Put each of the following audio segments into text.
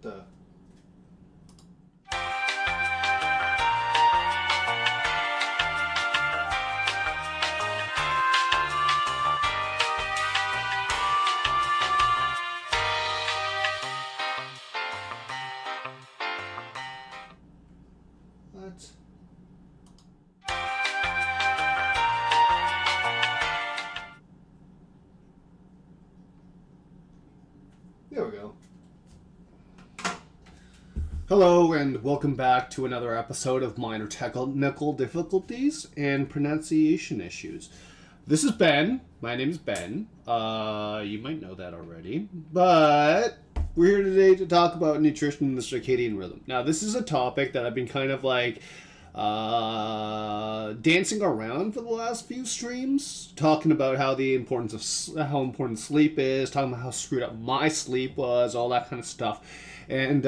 with the... What? There we go. Hello and welcome back to another episode of Minor Technical Difficulties and Pronunciation Issues. This is Ben. My name is Ben. You might know that already. But we're here today to talk about nutrition and the circadian rhythm. Now, this is a topic that I've been kind of like dancing around for the last few streams, talking about how important sleep is, talking about how screwed up my sleep was, all that kind of stuff. And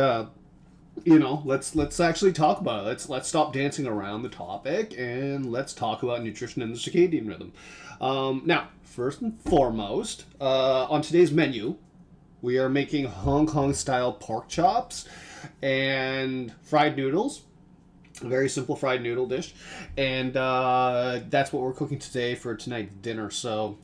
let's actually talk about it. Let's stop dancing around the topic and let's talk about nutrition and the circadian rhythm. Now, first and foremost, on today's menu, we are making Hong Kong style pork chops and fried noodles. A very simple fried noodle dish, and that's what we're cooking today for tonight's dinner. So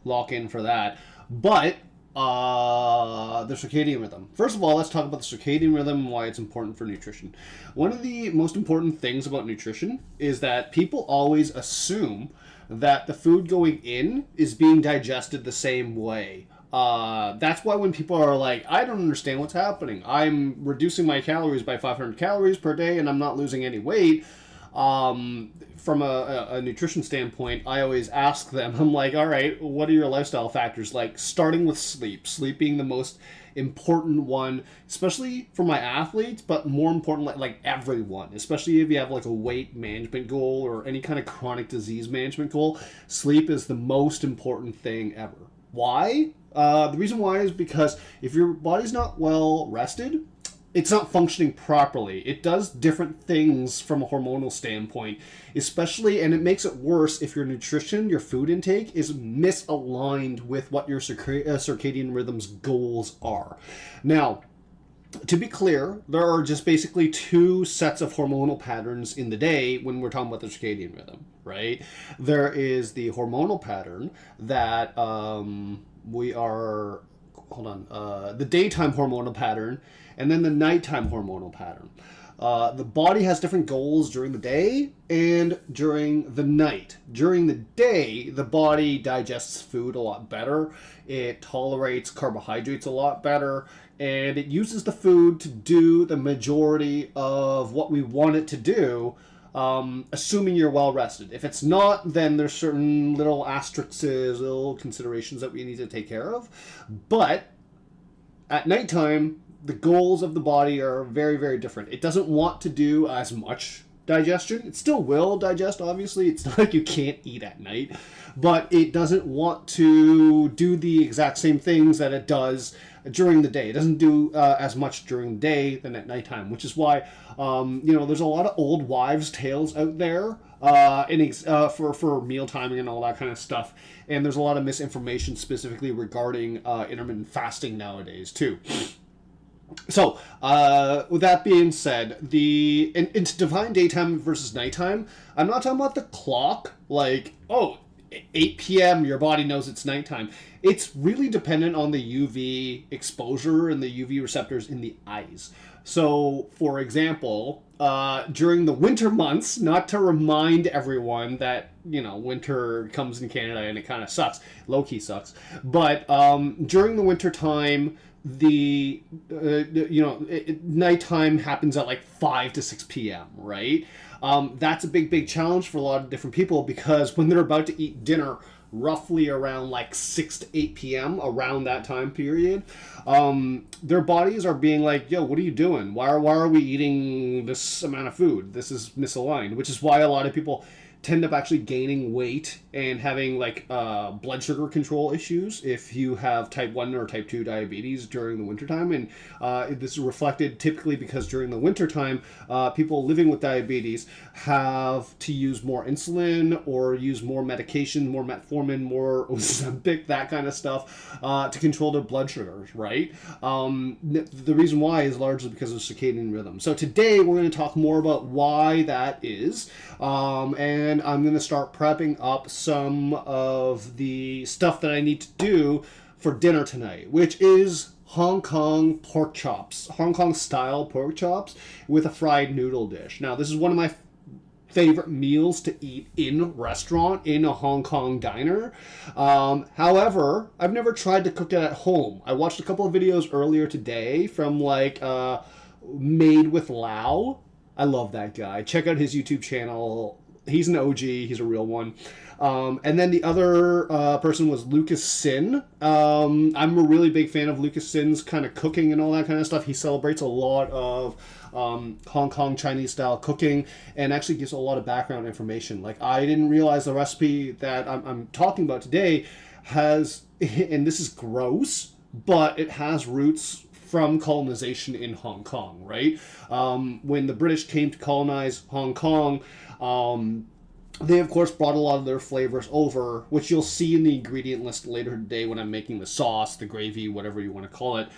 lock in for that. But the circadian rhythm. First of all, let's talk about the circadian rhythm and why it's important for nutrition. One of the most important things about nutrition is that people always assume that the food going in is being digested the same way. That's why when people are like, I don't understand what's happening. I'm reducing my calories by 500 calories per day and I'm not losing any weight. From a nutrition standpoint, I always ask them, I'm like, all right, what are your lifestyle factors? Like, starting with sleep being the most important one, especially for my athletes, but more important, like everyone, especially if you have like a weight management goal or any kind of chronic disease management goal. Sleep is the most important thing ever. Why? The reason why is because if your body's not well rested, it's not functioning properly. It does different things from a hormonal standpoint, especially, and it makes it worse if your nutrition, your food intake, is misaligned with what your circadian rhythm's goals are. Now, to be clear, there are just basically two sets of hormonal patterns in the day when we're talking about the circadian rhythm, right? There is the hormonal pattern that the daytime hormonal pattern, and then the nighttime hormonal pattern. The body has different goals during the day and during the night. During the day, the body digests food a lot better. It tolerates carbohydrates a lot better, and it uses the food to do the majority of what we want it to do, assuming you're well rested. If it's not, then there's certain little asterisks, little considerations that we need to take care of. But at nighttime, the goals of the body are very, very different. It doesn't want to do as much digestion. It still will digest, obviously. It's not like you can't eat at night, but it doesn't want to do the exact same things that it does during the day. It doesn't do as much during the day than at nighttime, which is why, there's a lot of old wives' tales out there for meal timing and all that kind of stuff. And there's a lot of misinformation specifically regarding intermittent fasting nowadays, too. So, with that being said, and to define daytime versus nighttime, I'm not talking about the clock, like, 8 p.m., your body knows it's nighttime. It's really dependent on the UV exposure and the UV receptors in the eyes. So, for example, during the winter months, not to remind everyone that, winter comes in Canada and it kind of sucks, low-key sucks, but during the winter time, nighttime happens at like 5 to 6 p.m., right? That's a big challenge for a lot of different people because when they're about to eat dinner, roughly around like 6 to 8 p.m., around that time period, their bodies are being like, yo, what are you doing? Why are we eating this amount of food? This is misaligned, which is why a lot of people tend up actually gaining weight and having like blood sugar control issues if you have type 1 or type 2 diabetes during the wintertime. And this is reflected typically because during the wintertime, people living with diabetes have to use more insulin or use more medication, more metformin, more Ozempic, that kind of stuff to control their blood sugars, right? The reason why is largely because of circadian rhythm. So today we're going to talk more about why that is, and I'm going to start prepping up some of the stuff that I need to do for dinner tonight, which is Hong Kong pork chops, Hong Kong style pork chops with a fried noodle dish. Now, this is one of my favorite meals to eat in restaurant, in a Hong Kong diner. However, I've never tried to cook it at home. I watched a couple of videos earlier today from like Made with Lau. I love that guy. Check out his YouTube channel. He's an OG. He's a real one. And then the other person was Lucas Sin. I'm a really big fan of Lucas Sin's kind of cooking and all that kind of stuff. He celebrates a lot of Hong Kong Chinese style cooking and actually gives a lot of background information. Like, I didn't realize the recipe that I'm talking about today has, and this is gross, but it has roots from colonization in Hong Kong, right? When the British came to colonize Hong Kong, they, of course, brought a lot of their flavors over, which you'll see in the ingredient list later today when I'm making the sauce, the gravy, whatever you want to call it,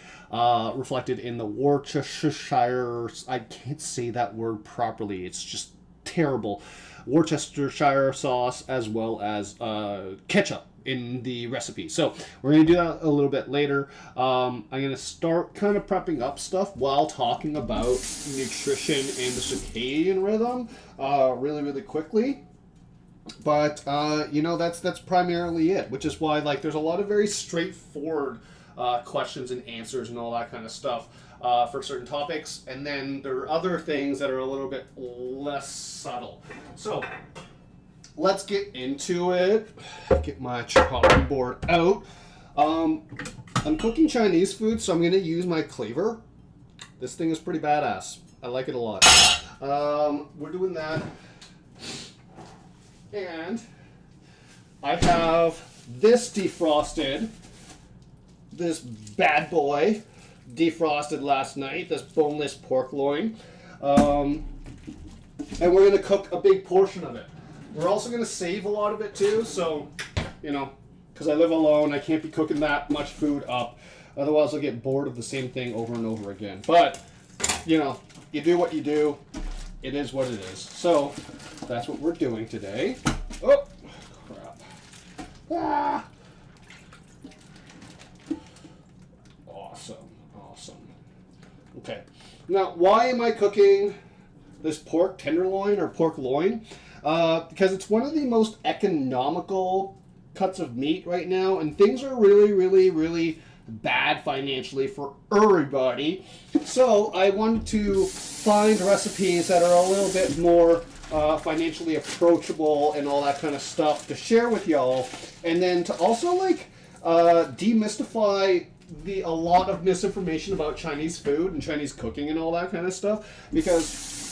reflected in the Worcestershire, I can't say that word properly, it's just terrible, Worcestershire sauce, as well as ketchup in the recipe. So we're going to do that a little bit later. I'm going to start kind of prepping up stuff while talking about nutrition and the circadian rhythm really, really quickly. But, you know, that's primarily it, which is why, like, there's a lot of very straightforward questions and answers and all that kind of stuff for certain topics. And then there are other things that are a little bit less subtle. So let's get into it. Get my chopping board out. I'm cooking Chinese food, so I'm going to use my cleaver. This thing is pretty badass. I like it a lot. We're doing that. And I have this defrosted, this bad boy, defrosted last night, this boneless pork loin. And we're going to cook a big portion of it. We're also going to save a lot of it too, so, you know, because I live alone, I can't be cooking that much food up. Otherwise, I'll get bored of the same thing over and over again. But, you know, you do what you do. It is what it is. So, that's what we're doing today. Oh, crap. Ah! Awesome, awesome. Okay. Now, why am I cooking this pork tenderloin or pork loin? Because it's one of the most economical cuts of meat right now, and things are really, really, really bad financially for everybody. So I wanted to find recipes that are a little bit more financially approachable and all that kind of stuff to share with y'all, and then to also like demystify a lot of misinformation about Chinese food and Chinese cooking and all that kind of stuff, because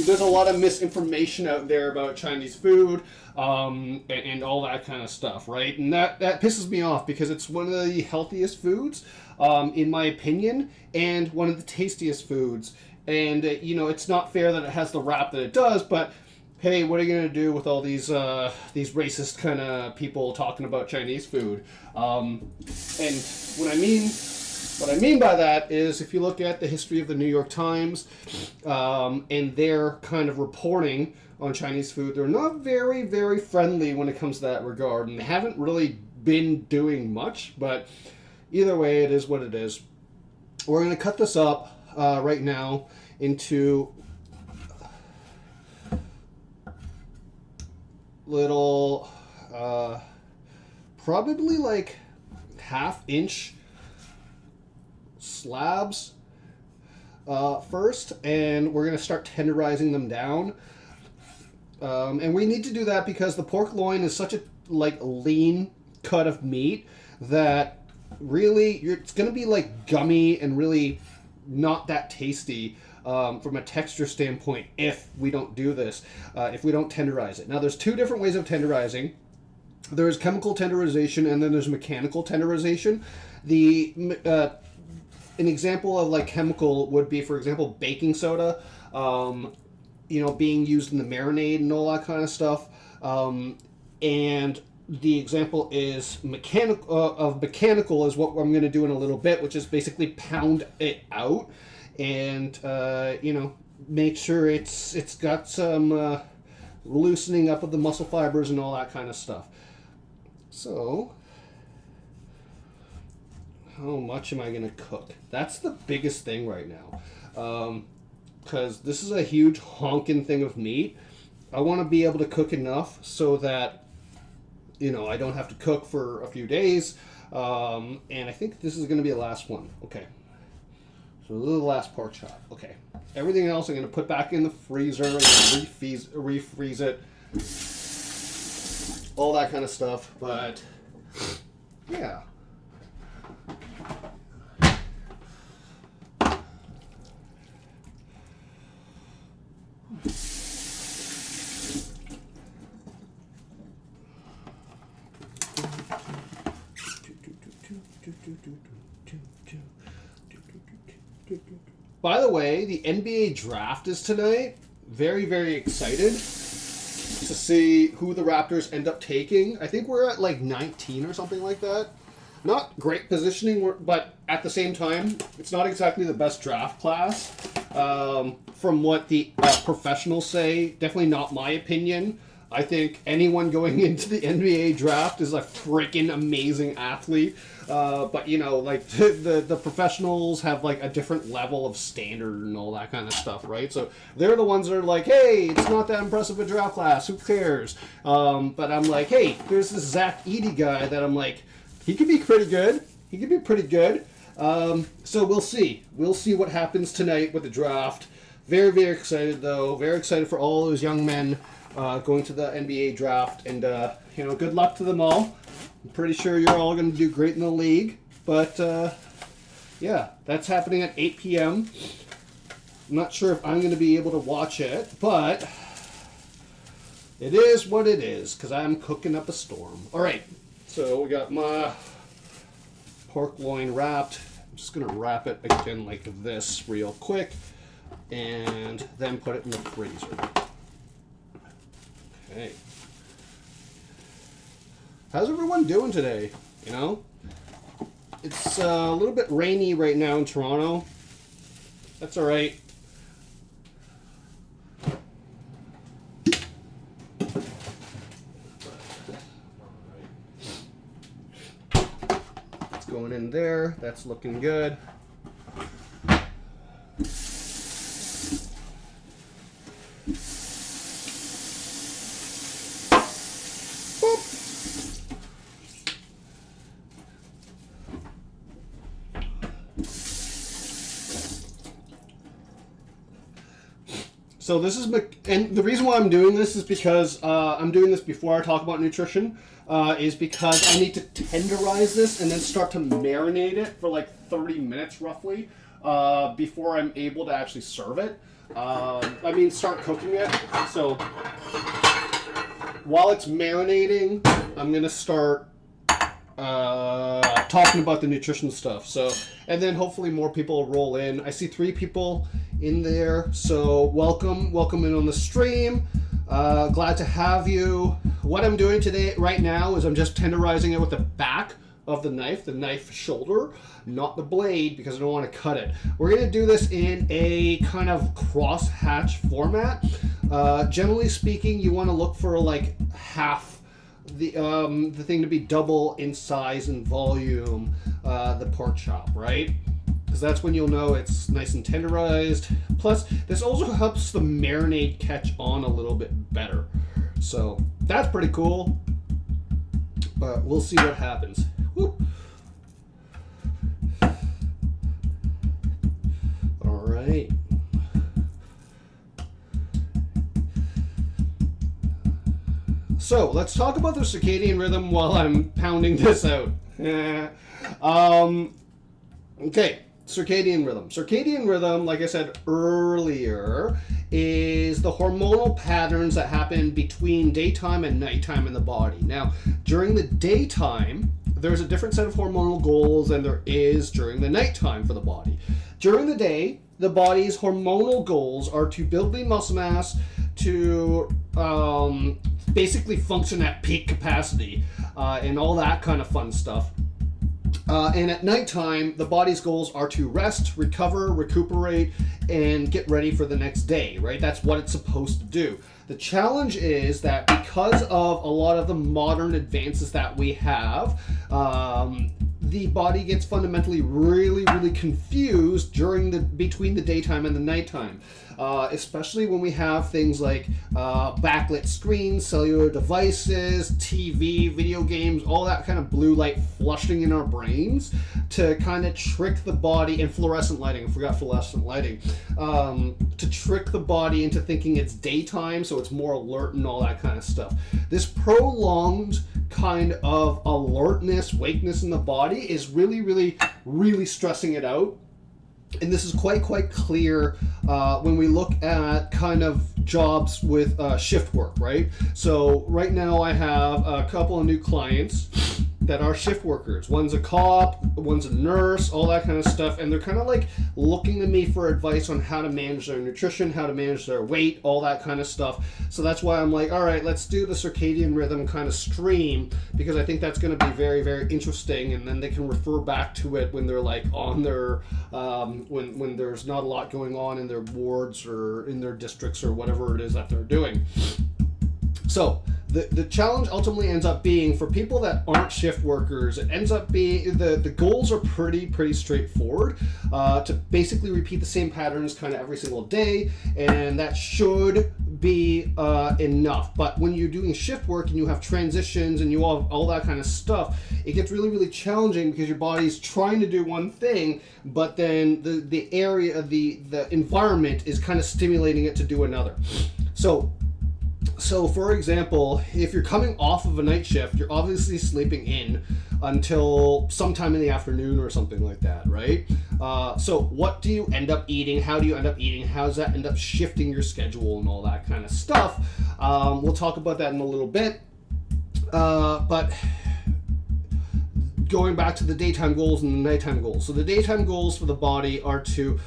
there's a lot of misinformation out there about Chinese food and all that kind of stuff, right? And that pisses me off because it's one of the healthiest foods, in my opinion, and one of the tastiest foods. And, you know, it's not fair that it has the rap that it does, but hey, what are you going to do with all these racist kind of people talking about Chinese food? And what I mean by that is, if you look at the history of the New York Times and their kind of reporting on Chinese food, they're not very, very friendly when it comes to that regard, and they haven't really been doing much, but either way, it is what it is. We're going to cut this up right now into little, probably like half-inch slabs first, and we're going to start tenderizing them down. And we need to do that because the pork loin is such a lean cut of meat that really it's going to be like gummy and really not that tasty from a texture standpoint if we don't do this, if we don't tenderize it. Now, there's two different ways of tenderizing. There's chemical tenderization and then there's mechanical tenderization. An example of like chemical would be, for example, baking soda, being used in the marinade and all that kind of stuff. And the example is mechanical is what I'm going to do in a little bit, which is basically pound it out and make sure it's got some loosening up of the muscle fibers and all that kind of stuff. So, how much am I going to cook? That's the biggest thing right now. Because this is a huge honking thing of meat. I want to be able to cook enough so that, I don't have to cook for a few days. And I think this is going to be the last one. Okay. So this is the last pork chop. Okay. Everything else I'm going to put back in the freezer and refreeze it. All that kind of stuff. But, yeah. By the way, the NBA draft is tonight. Very, very excited to see who the Raptors end up taking. I think we're at like 19 or something like that. Not great positioning, but at the same time, it's not exactly the best draft class. From what the professionals say, definitely not my opinion. I think anyone going into the NBA draft is a freaking amazing athlete. But like the professionals have like a different level of standard and all that kind of stuff, right? So they're the ones that are like, hey, it's not that impressive a draft class. Who cares? But I'm like, hey, there's this Zach Edey guy that I'm like, he could be pretty good. He could be pretty good. So we'll see. We'll see what happens tonight with the draft. Very, very excited though. Very excited for all those young men going to the NBA draft, and good luck to them all. I'm pretty sure you're all going to do great in the league, but yeah, that's happening at 8 p.m. I'm not sure if I'm going to be able to watch it, but it is what it is because I'm cooking up a storm. All right, so we got my pork loin wrapped. I'm just going to wrap it again like this real quick and then put it in the freezer. Okay. How's everyone doing today? It's a little bit rainy right now in Toronto. That's all right. It's going in there. That's looking good. So this is, and the reason why I'm doing this is because I'm doing this before I talk about nutrition, is because I need to tenderize this and then start to marinate it for like 30 minutes roughly before I'm able to actually serve it. Start cooking it. So while it's marinating, I'm going to start talking about the nutrition stuff. So, and then hopefully more people will roll in. I see 3 people in there, so welcome in on the stream. Glad to have you. What I'm doing today right now is I'm just tenderizing it with the back of the knife shoulder, not the blade, because I don't want to cut it. We're going to do this in a kind of cross-hatch format. Generally speaking, you want to look for like half the thing to be double in size and volume, the pork chop, right? Because that's when you'll know it's nice and tenderized. Plus, this also helps the marinade catch on a little bit better. So that's pretty cool. But we'll see what happens. Woo. All right. So let's talk about the circadian rhythm while I'm pounding this out. Okay. Circadian rhythm. Circadian rhythm, like I said earlier, is the hormonal patterns that happen between daytime and nighttime in the body. Now, during the daytime, there's a different set of hormonal goals than there is during the nighttime for the body. During the day, the body's hormonal goals are to build lean muscle mass, to basically function at peak capacity, and all that kind of fun stuff. And at nighttime, the body's goals are to rest, recover, recuperate, and get ready for the next day, right? That's what it's supposed to do. The challenge is that because of a lot of the modern advances that we have, the body gets fundamentally really confused between the daytime and the nighttime. Especially when we have things like backlit screens, cellular devices, TV, video games, all that kind of blue light flushing in our brains to kind of trick the body, and fluorescent lighting, I forgot fluorescent lighting, to trick the body into thinking it's daytime, so it's more alert and all that kind of stuff. This prolonged kind of alertness, wakeness in the body is really stressing it out. And this is quite clear when we look at kind of jobs with shift work, right? So right now I have a couple of new clients that are shift workers. One's a cop, one's a nurse, all that kind of stuff. And they're kind of like looking to me for advice on how to manage their nutrition, how to manage their weight, all that kind of stuff. So that's why I'm like, all right, let's do the circadian rhythm kind of stream, because I think that's going to be very interesting. And then they can refer back to it when they're like on their, when there's not a lot going on in their wards or in their districts or whatever it is that they're doing. So the challenge ultimately ends up being, for people that aren't shift workers, it ends up being the goals are pretty straightforward, to basically repeat the same patterns kind of every single day, and that should be enough. But when you're doing shift work and you have transitions and you all that kind of stuff, it gets really challenging because your body's trying to do one thing, but then the area, the environment is kind of stimulating it to do another. So for example, if you're coming off of a night shift, you're obviously sleeping in until sometime in the afternoon or something like that, right? So what do you end up eating? How do you end up eating? How does that end up shifting your schedule and all that kind of stuff? We'll talk about that in a little bit. But going back to the daytime goals and the nighttime goals. So the daytime goals for the body are to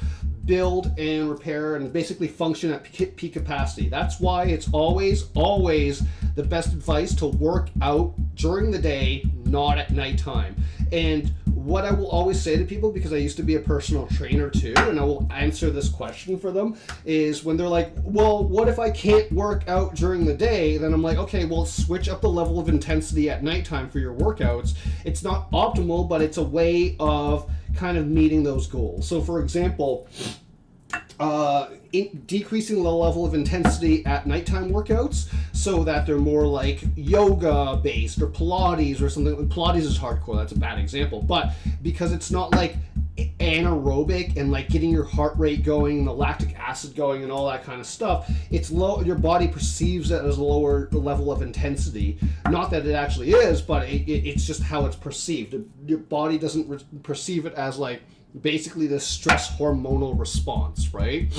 build and repair and basically function at peak capacity. That's why it's always the best advice to work out during the day, not at nighttime. And what I will always say to people, because I used to be a personal trainer too, and I will answer this question for them, is when they're like, well, what if I can't work out during the day? Then I'm like, okay, well, switch up the level of intensity at nighttime for your workouts. It's not optimal, but it's a way of kind of meeting those goals. So for example, decreasing the level of intensity at nighttime workouts so that they're more like yoga based or Pilates or something. Pilates is hardcore, that's a bad example, but because it's not like anaerobic and like getting your heart rate going and the lactic acid going and all that kind of stuff, it's low. Your body perceives it as a lower level of intensity. Not that it actually is, but it's just how it's perceived. Your body doesn't perceive it as like basically the stress hormonal response, right?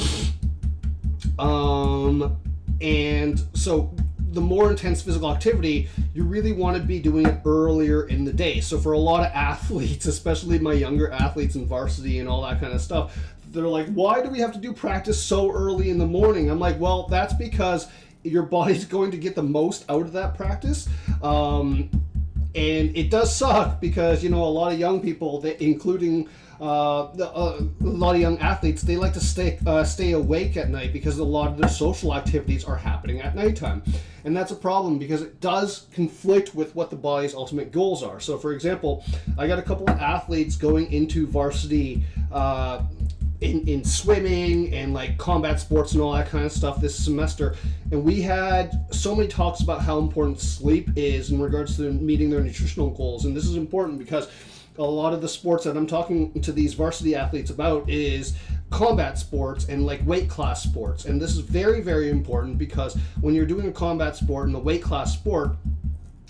And so the more intense physical activity, you really want to be doing it earlier in the day. So for a lot of athletes, especially my younger athletes in varsity and all that kind of stuff, they're like, why do we have to do practice so early in the morning? I'm like, well, that's because your body's going to get the most out of that practice. And it does suck because, you know, a lot of young people, including a lot of young athletes, they like to stay awake at night because a lot of their social activities are happening at nighttime. And that's a problem because it does conflict with what the body's ultimate goals are. So for example, I got a couple of athletes going into varsity in swimming and like combat sports and all that kind of stuff this semester, and we had so many talks about how important sleep is in regards to meeting their nutritional goals. And this is important because a lot of the sports that I'm talking to these varsity athletes about is combat sports and like weight class sports. And this is very important because when you're doing a combat sport and a weight class sport,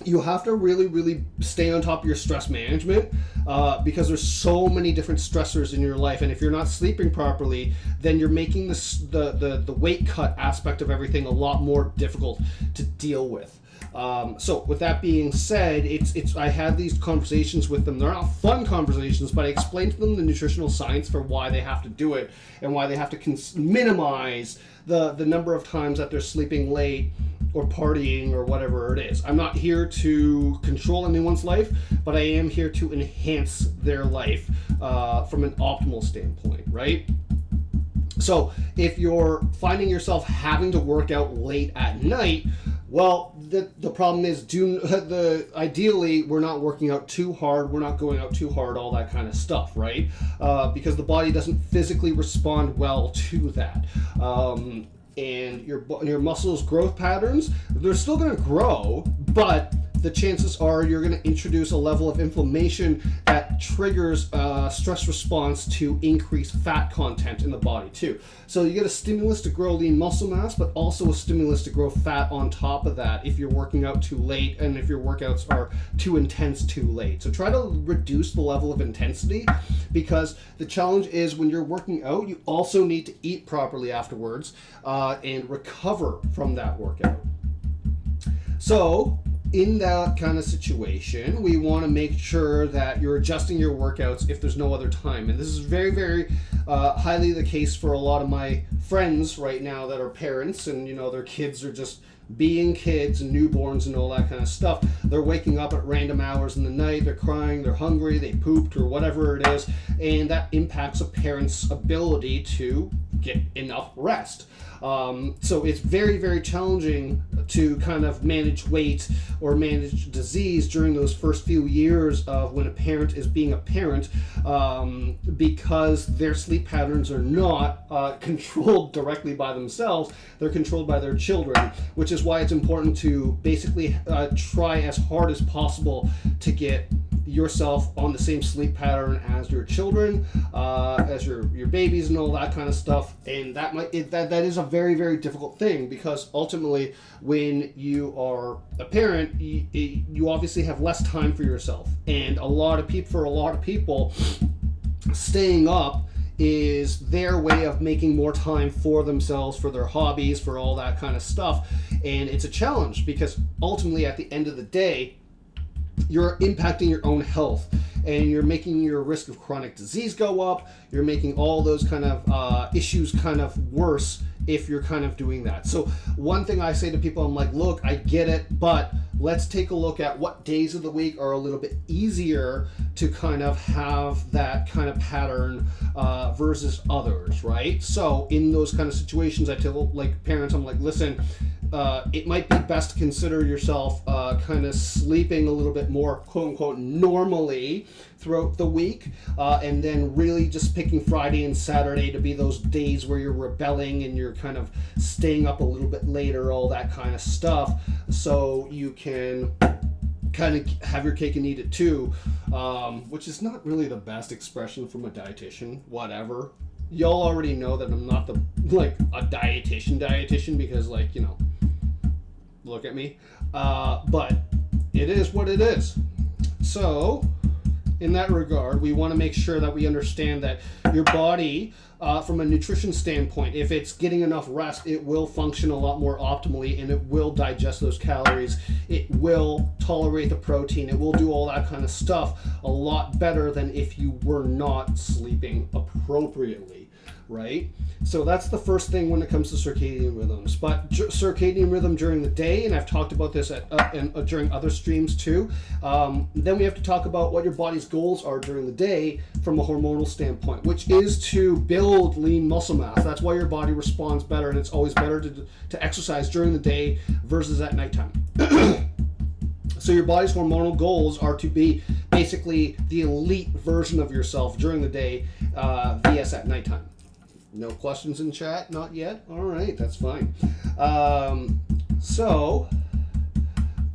you have to really, really stay on top of your stress management, because there's so many different stressors in your life, and if you're not sleeping properly, then you're making the weight cut aspect of everything a lot more difficult to deal with. So with that being said, I had these conversations with them. They're not fun conversations, but I explained to them the nutritional science for why they have to do it and why they have to minimize the number of times that they're sleeping late or partying or whatever it is. I'm not here to control anyone's life, but I am here to enhance their life from an optimal standpoint, right? So if you're finding yourself having to work out late at night, well, the problem is, ideally, we're not working out too hard, we're not going out too hard, all that kind of stuff, right? Because the body doesn't physically respond well to that. And your muscles' growth patterns, they're still going to grow, but the chances are you're going to introduce a level of inflammation that triggers a stress response to increase fat content in the body too. So you get a stimulus to grow lean muscle mass, but also a stimulus to grow fat on top of that if you're working out too late and if your workouts are too intense too late. So try to reduce the level of intensity, because the challenge is when you're working out, you also need to eat properly afterwards and recover from that workout. So in that kind of situation, we want to make sure that you're adjusting your workouts if there's no other time. And this is very, very highly the case for a lot of my friends right now that are parents, and their kids are just being kids and newborns and all that kind of stuff. They're waking up at random hours in the night, they're crying, they're hungry, they pooped or whatever it is, and that impacts a parent's ability to get enough rest. So it's very, very challenging to kind of manage weight or manage disease during those first few years of when a parent is being a parent, because their sleep patterns are not controlled directly by themselves. They're controlled by their children, which is why it's important to basically try as hard as possible to get yourself on the same sleep pattern as your children, as your babies and all that kind of stuff. And that is a very, very difficult thing, because ultimately when you are a parent, you obviously have less time for yourself. And for a lot of people, staying up is their way of making more time for themselves, for their hobbies, for all that kind of stuff. And it's a challenge, because ultimately at the end of the day, you're impacting your own health, and you're making your risk of chronic disease go up. You're making all those kind of issues kind of worse if you're kind of doing that. So one thing I say to people, I'm like, look, I get it, but let's take a look at what days of the week are a little bit easier to kind of have that kind of pattern versus others, right? So in those kind of situations, I tell parents, I'm like, listen, it might be best to consider yourself kind of sleeping a little bit more, quote unquote, normally throughout the week, and then really just picking Friday and Saturday to be those days where you're rebelling and you're kind of staying up a little bit later, all that kind of stuff, so you can kind of have your cake and eat it too, which is not really the best expression from a dietitian, whatever. Y'all already know that I'm not a dietitian, because look at me, but it is what it is. So in that regard, we want to make sure that we understand that your body, from a nutrition standpoint, if it's getting enough rest, it will function a lot more optimally, and it will digest those calories, it will tolerate the protein, it will do all that kind of stuff a lot better than if you were not sleeping appropriately, right? So that's the first thing when it comes to circadian rhythms. But circadian rhythm during the day, and I've talked about this during other streams too, then we have to talk about what your body's goals are during the day from a hormonal standpoint, which is to build lean muscle mass. That's why your body responds better, and it's always better to exercise during the day versus at nighttime. So your body's hormonal goals are to be basically the elite version of yourself during the day, vs at nighttime. No questions in chat? Not yet? All right, that's fine. So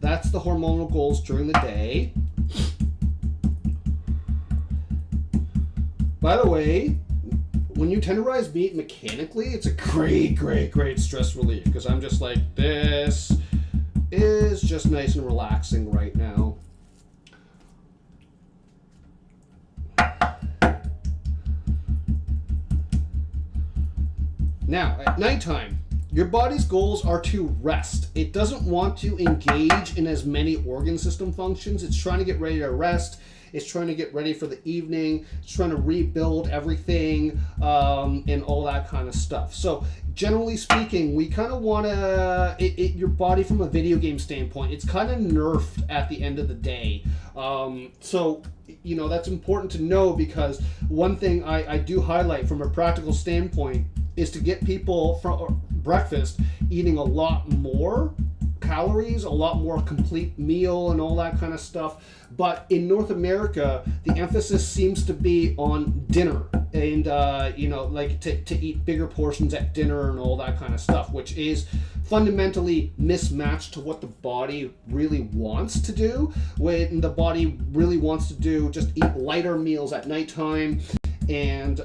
that's the hormonal goals during the day. By the way, when you tenderize meat mechanically, it's a great stress relief, because I'm just like this, is just nice and relaxing right now. Now, at nighttime, your body's goals are to rest. It doesn't want to engage in as many organ system functions. It's trying to get ready to rest. It's trying to get ready for the evening. It's trying to rebuild everything and all that kind of stuff. So generally speaking, we kind of want to, your body from a video game standpoint, it's kind of nerfed at the end of the day. So, you know, that's important to know, because one thing I do highlight from a practical standpoint is to get people from breakfast eating a lot more calories, a lot more complete meal and all that kind of stuff. But in North America, the emphasis seems to be on dinner and, you know, like to eat bigger portions at dinner and all that kind of stuff, which is fundamentally mismatched to what the body really wants to do. When the body really wants to do just eat lighter meals at nighttime and,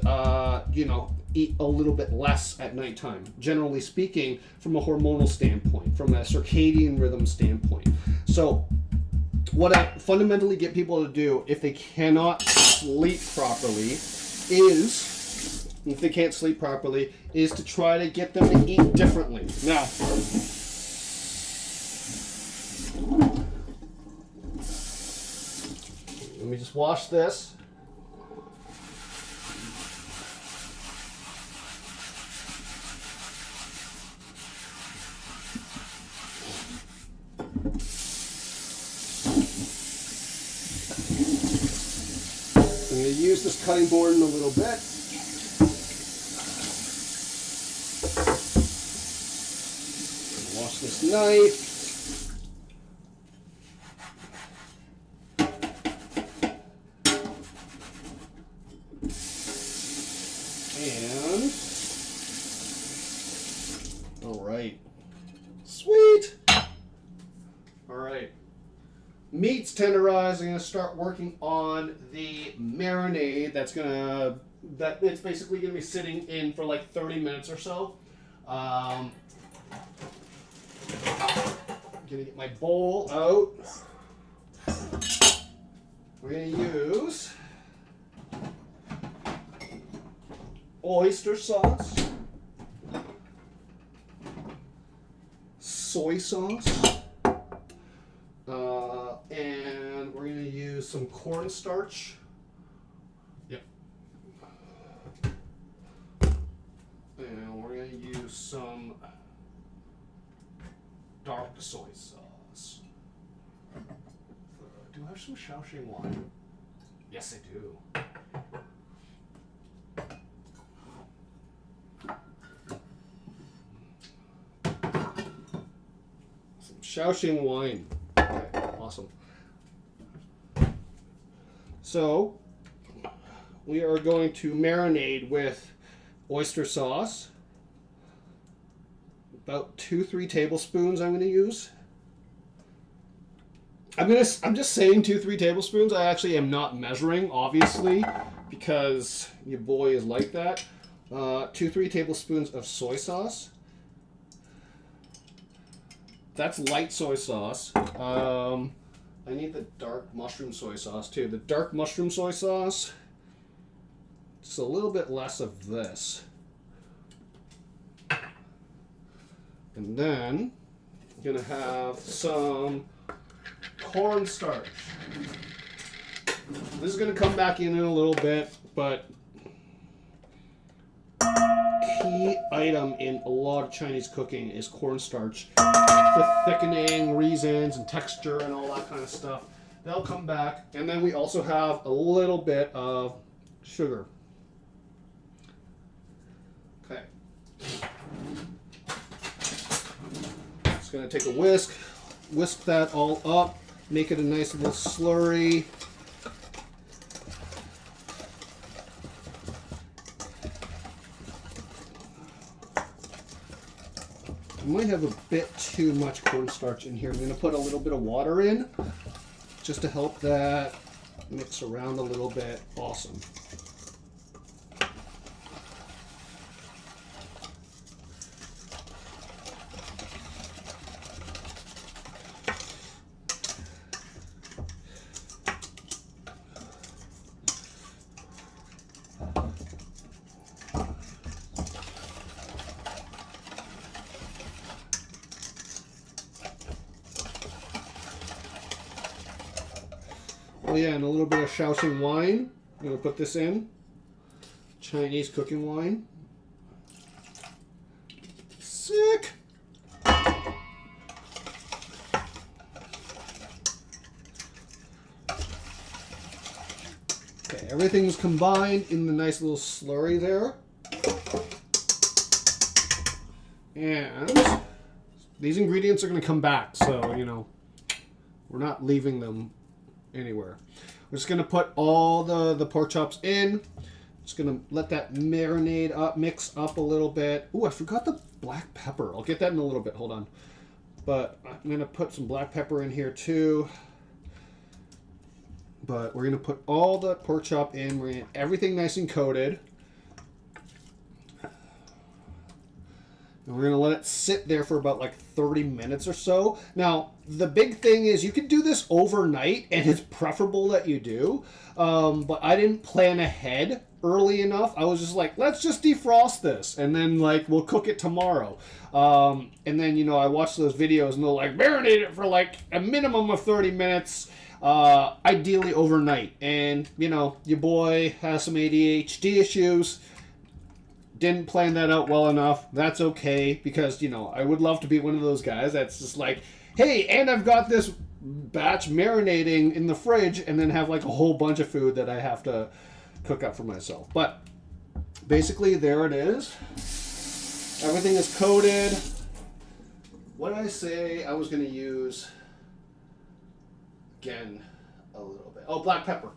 you know, eat a little bit less at nighttime, generally speaking, from a hormonal standpoint, from a circadian rhythm standpoint. So what I fundamentally get people to do if they cannot sleep properly is, if they can't sleep properly, is to try to get them to eat differently. Now, let me just wash this. I'm going to use this cutting board in a little bit. Wash this knife. And, all right. Sweet. All right. Meat's tenderized. I'm going to start working on the marinade. It's basically going to be sitting in for like 30 minutes or so. I'm going to get my bowl out. We're going to use oyster sauce, soy sauce, and we're going to use some cornstarch. Yep. And we're going to use some dark soy sauce. Do I have some Shaoxing wine? Yes, I do. Some Shaoxing wine. Okay, awesome. So, we are going to marinate with oyster sauce. About 2-3 tablespoons I'm going to use. I'm just saying 2-3 tablespoons. I actually am not measuring, obviously, because your boy is like that. 2-3 tablespoons of soy sauce. That's light soy sauce. I need the dark mushroom soy sauce too. The dark mushroom soy sauce, just a little bit less of this. And then I'm gonna have some cornstarch. This is gonna come back in a little bit, but key item in a lot of Chinese cooking is cornstarch for thickening reasons and texture and all that kind of stuff. They'll come back, and then we also have a little bit of sugar. Okay. Just gonna take a whisk that all up, make it a nice little slurry. I might have a bit too much cornstarch in here. I'm going to put a little bit of water in just to help that mix around a little bit. Awesome. Oh yeah, and a little bit of Shaoxing wine. I'm gonna put this in. Chinese cooking wine. Sick. Okay, everything's combined in the nice little slurry there. And these ingredients are going to come back, so, you know, we're not leaving them anywhere. We're just going to put all the pork chops in. Just going to let that marinade up, mix up a little bit. Ooh, I forgot the black pepper. I'll get that in a little bit. Hold on. But I'm going to put some black pepper in here too. But we're going to put all the pork chop in. We're going to get everything nice and coated. And we're going to let it sit there for about like 30 minutes or so. Now, the big thing is you can do this overnight, and it's preferable that you do. But I didn't plan ahead early enough. I was just like, let's just defrost this, and then like we'll cook it tomorrow. And then, you know, I watched those videos, and they're like, marinate it for like a minimum of 30 minutes. Ideally overnight. And, you know, your boy has some ADHD issues. Didn't plan that out well enough. That's okay, because, you know, I would love to be one of those guys that's just like, hey, and I've got this batch marinating in the fridge, and then have like a whole bunch of food that I have to cook up for myself. But basically, there it is. Everything is coated. What did I say I was going to use? Again, a little bit. Oh, black pepper.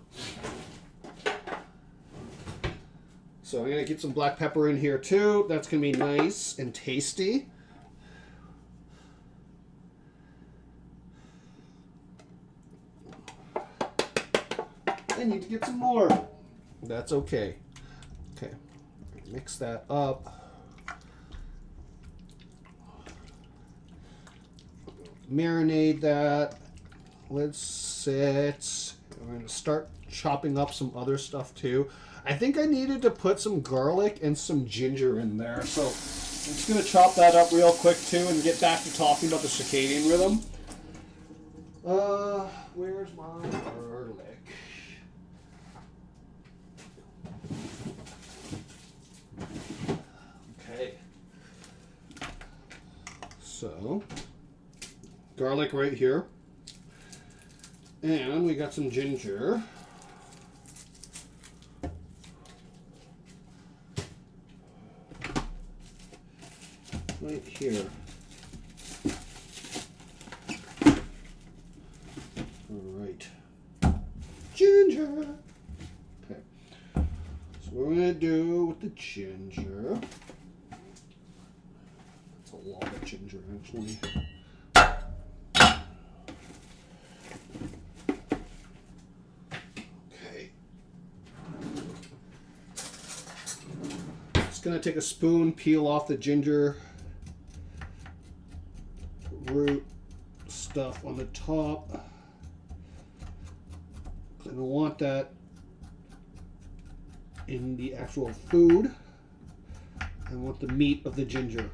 So I'm going to get some black pepper in here too. That's going to be nice and tasty. I need to get some more. That's okay. Okay, mix that up. Marinate that. Let's sit. We're going to start chopping up some other stuff too. I think I needed to put some garlic and some ginger in there. So I'm just going to chop that up real quick too and get back to talking about the circadian rhythm. Where's my garlic? Okay. So, garlic right here. And we got some ginger. Right here. All right. Ginger. Okay. So what we're going to do with the ginger. That's a lot of ginger, actually. Going to take a spoon, peel off the ginger root stuff on the top. I don't want that in the actual food. I want the meat of the ginger.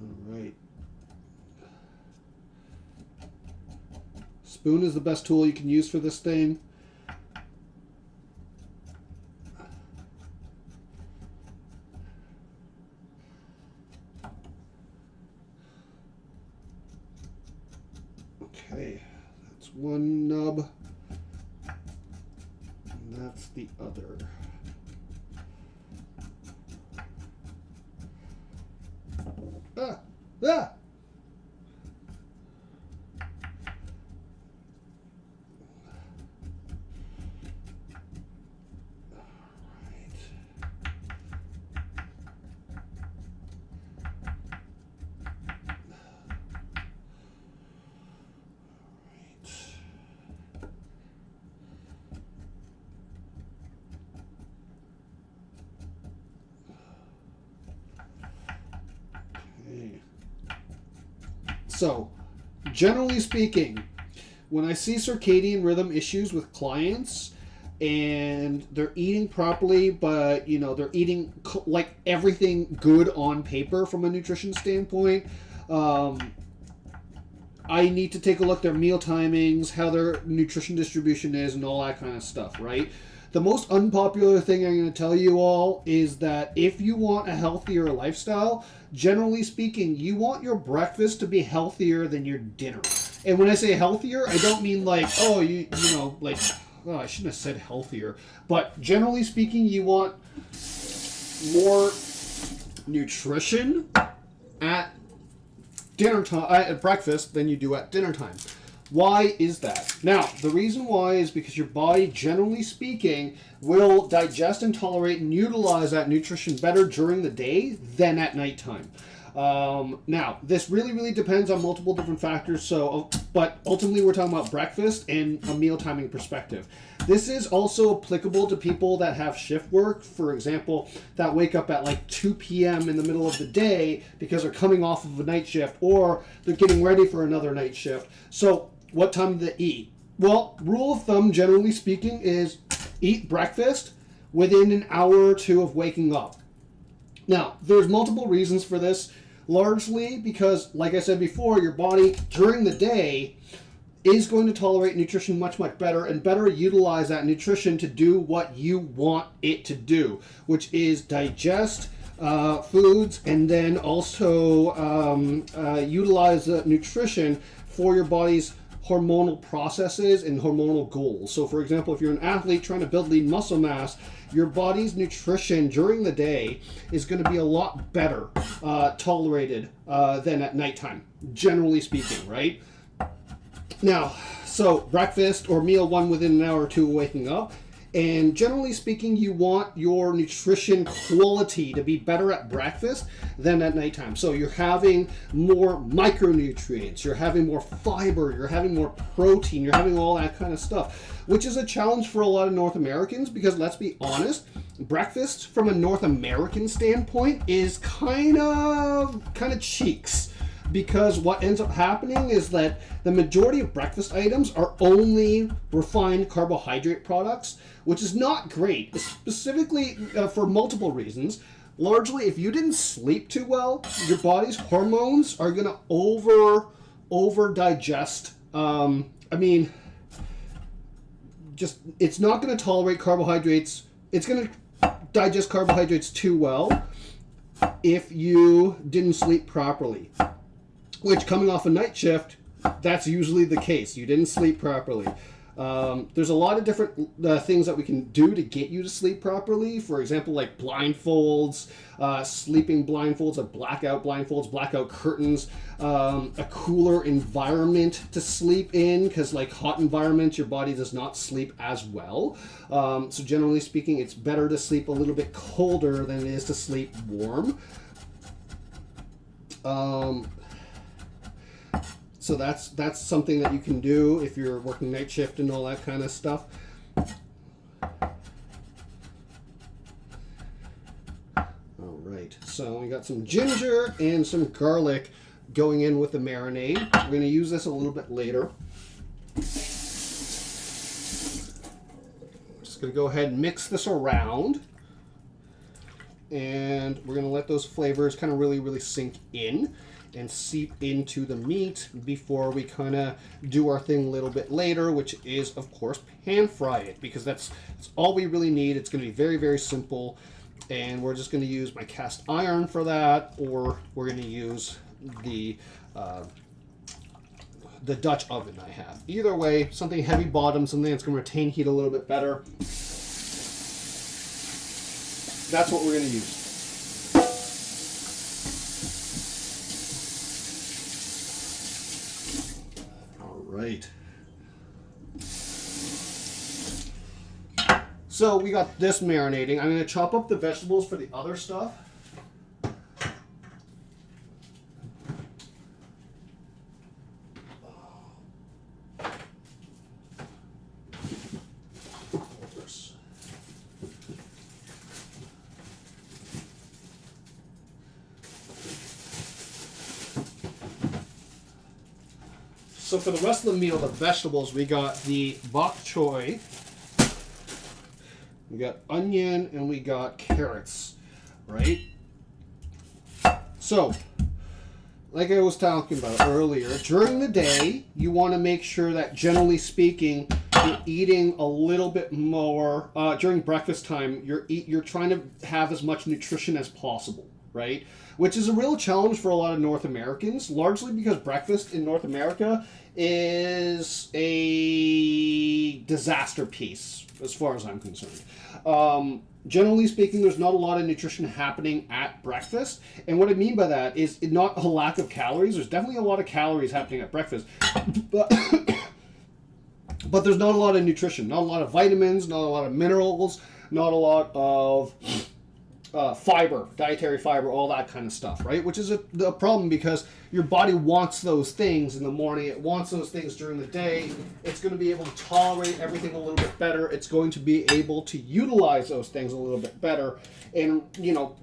All right. Spoon is the best tool you can use for this thing. Okay, that's one nub, and that's the other. Ah! Ah! So, generally speaking, when I see circadian rhythm issues with clients, and they're eating properly, but they're eating like everything good on paper from a nutrition standpoint. I need to take a look at their meal timings, how their nutrition distribution is, and all that kind of stuff, right? The most unpopular thing I'm going to tell you all is that if you want a healthier lifestyle, generally speaking, you want your breakfast to be healthier than your dinner. And when I say healthier, I don't mean like, oh, like, oh, I shouldn't have said healthier. But generally speaking, you want more nutrition at dinner time, at breakfast, than you do at dinner time. Why is that? Now, the reason why is because your body, generally speaking, will digest and tolerate and utilize that nutrition better during the day than at nighttime. Now, this really depends on multiple different factors, but ultimately we're talking about breakfast and a meal timing perspective. This is also applicable to people that have shift work, for example, that wake up at like 2 p.m. in the middle of the day because they're coming off of a night shift or they're getting ready for another night shift. So what time do they eat? Well, rule of thumb, generally speaking, is eat breakfast within an hour or two of waking up. Now, there's multiple reasons for this, largely because, like I said before, your body during the day is going to tolerate nutrition much better and better utilize that nutrition to do what you want it to do, which is digest foods and then also utilize the nutrition for your body's hormonal processes and hormonal goals. So for example, if you're an athlete trying to build lean muscle mass, your body's nutrition during the day is going to be a lot better tolerated than at nighttime, generally speaking, right? Now, so breakfast or meal one within an hour or two of waking up. And generally speaking, you want your nutrition quality to be better at breakfast than at nighttime. So you're having more micronutrients, you're having more fiber, you're having more protein, you're having all that kind of stuff, which is a challenge for a lot of North Americans because let's be honest, breakfast from a North American standpoint is kind of cheeks. Because what ends up happening is that the majority of breakfast items are only refined carbohydrate products, which is not great, specifically for multiple reasons. Largely, if you didn't sleep too well, your body's hormones are going to over digest. It's not going to tolerate carbohydrates. It's going to digest carbohydrates too well if you didn't sleep properly. Which, coming off a night shift, that's usually the case. You didn't sleep properly. There's a lot of different things that we can do to get you to sleep properly. For example, like blindfolds, sleeping blindfolds, like blackout blindfolds, blackout curtains, a cooler environment to sleep in, because like hot environments, your body does not sleep as well. So generally speaking, it's better to sleep a little bit colder than it is to sleep warm. So that's something that you can do if you're working night shift and all that kind of stuff. All right, so we got some ginger and some garlic going in with the marinade. We're going to use this a little bit later. Just going to go ahead and mix this around. And we're going to let those flavors kind of really sink in and seep into the meat before we kind of do our thing a little bit later, which is, of course, pan fry it, because that's all we really need. It's going to be very simple, and we're just going to use my cast iron for that, or we're going to use the Dutch oven I have. Either way, something heavy bottom, something that's going to retain heat a little bit better. That's what we're going to use. Right. So we got this marinating. I'm going to chop up the vegetables for the other stuff. So for the rest of the meal, the vegetables, we got the bok choy, We got onion and we got carrots, right? So, like I was talking about earlier, during the day, you want to make sure that, generally speaking, you're eating a little bit more. During breakfast time, you're trying to have as much nutrition as possible, right? Which is a real challenge for a lot of North Americans, largely because breakfast in North America is a disaster piece, as far as I'm concerned. Generally speaking, there's not a lot of nutrition happening at breakfast. And what I mean by that is not a lack of calories. There's definitely a lot of calories happening at breakfast. But, but there's not a lot of nutrition. Not a lot of vitamins, not a lot of minerals, not a lot of fiber, dietary fiber, all that kind of stuff, right? Which is the problem, because your body wants those things in the morning. It wants those things during the day. It's going to be able to tolerate everything a little bit better. It's going to be able to utilize those things a little bit better and,